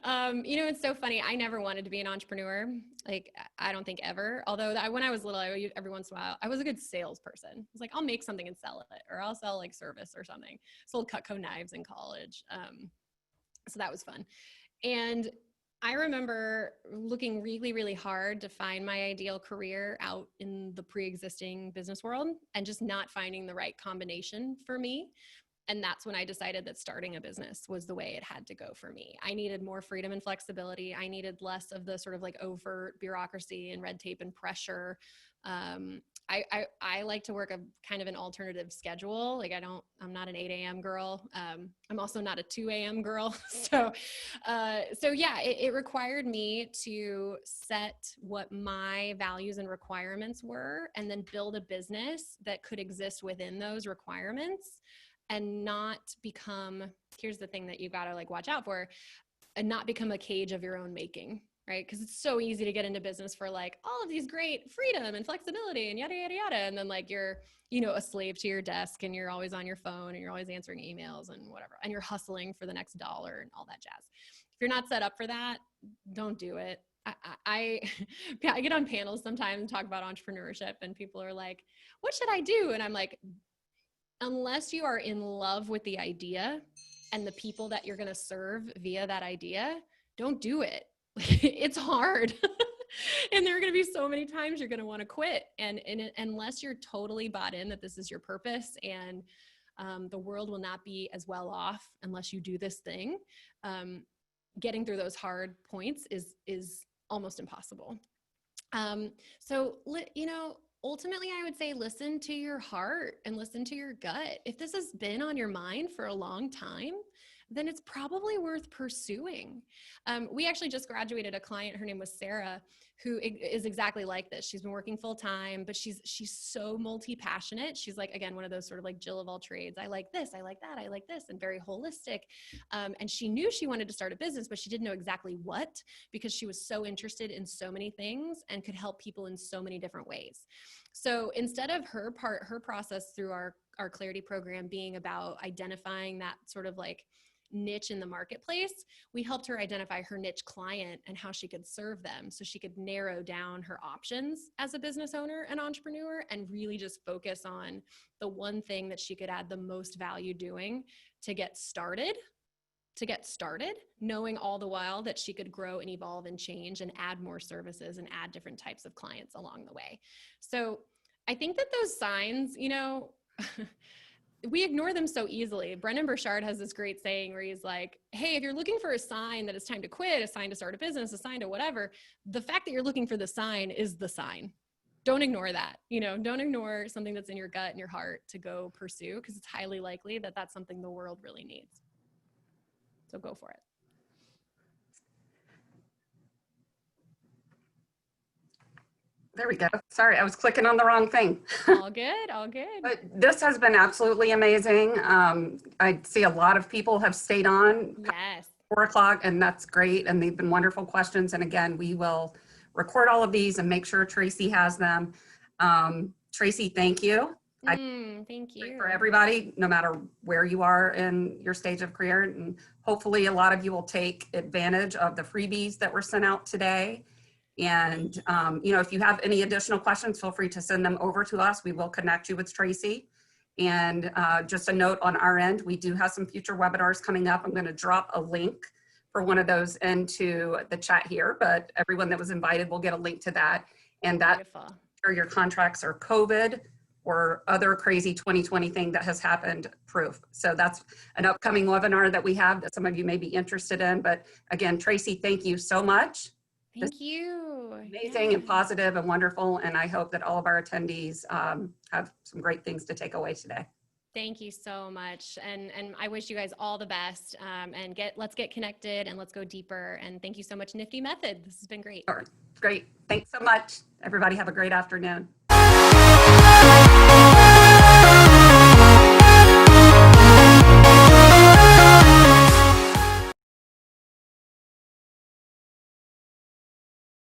It's so funny. I never wanted to be an entrepreneur. Like, I don't think ever. Although when I was little, every once in a while, I was a good salesperson. I was like, I'll make something and sell it, or I'll sell like service or something. Sold Cutco knives in college. So that was fun. And I remember looking really, really hard to find my ideal career out in the pre-existing business world and just not finding the right combination for me. And that's when I decided that starting a business was the way it had to go for me. I needed more freedom and flexibility. I needed less of the sort of like overt bureaucracy and red tape and pressure. I like to work a kind of an alternative schedule. Like I'm not an 8 a.m. girl. I'm also not a 2 a.m. girl. So yeah, it required me to set what my values and requirements were, and then build a business that could exist within those requirements and not become, here's the thing that you got to like watch out for, and not become a cage of your own making. Right? Because it's so easy to get into business for like all of these great freedom and flexibility and yada, yada, yada. And then like you're, a slave to your desk, and you're always on your phone, and you're always answering emails and whatever. And you're hustling for the next dollar and all that jazz. If you're not set up for that, don't do it. I get on panels sometimes and talk about entrepreneurship, and people are like, what should I do? And I'm like, unless you are in love with the idea and the people that you're going to serve via that idea, don't do it. It's hard. And there are going to be so many times you're going to want to quit. And unless you're totally bought in that this is your purpose, and the world will not be as well off unless you do this thing, getting through those hard points is almost impossible. Ultimately, I would say listen to your heart and listen to your gut. If this has been on your mind for a long time, then it's probably worth pursuing. We actually just graduated a client. Her name was Sarah, who is exactly like this. She's been working full time, but she's so multi-passionate. She's like, again, one of those sort of like Jill of all trades. I like this, I like that, I like this, and very holistic. And she knew she wanted to start a business, but she didn't know exactly what, because she was so interested in so many things and could help people in so many different ways. So instead of her process through our Clarity program being about identifying that sort of like niche in the marketplace, we helped her identify her niche client and how she could serve them, so she could narrow down her options as a business owner and entrepreneur, and really just focus on the one thing that she could add the most value doing to get started, knowing all the while that she could grow and evolve and change and add more services and add different types of clients along the way. So I think that those signs, we ignore them so easily. Brendan Burchard has this great saying where he's like, hey, if you're looking for a sign that it's time to quit, a sign to start a business, a sign to whatever, the fact that you're looking for the sign is the sign. Don't ignore that. Don't ignore something that's in your gut and your heart to go pursue, because it's highly likely that that's something the world really needs. So go for it. There we go. Sorry, I was clicking on the wrong thing. All good, all good. But this has been absolutely amazing. I see a lot of people have stayed on. Yes. 4 o'clock, and that's great. And they've been wonderful questions. And again, we will record all of these and make sure Tracy has them. Tracy, thank you. Thank you. For everybody, no matter where you are in your stage of career. And hopefully a lot of you will take advantage of the freebies that were sent out today. And, if you have any additional questions, feel free to send them over to us. We will connect you with Tracy. And just a note on our end, we do have some future webinars coming up. I'm going to drop a link for one of those into the chat here, but everyone that was invited will get a link to that. And that, or your contracts are COVID or other crazy 2020 thing that has happened proof. So that's an upcoming webinar that we have that some of you may be interested in. But again, Tracy, thank you so much. Thank you. Amazing and positive and wonderful. And I hope that all of our attendees have some great things to take away today. Thank you so much. And I wish you guys all the best, and let's get connected and let's go deeper. And thank you so much, Nifty Method. This has been great. Great. Thanks so much. Everybody have a great afternoon.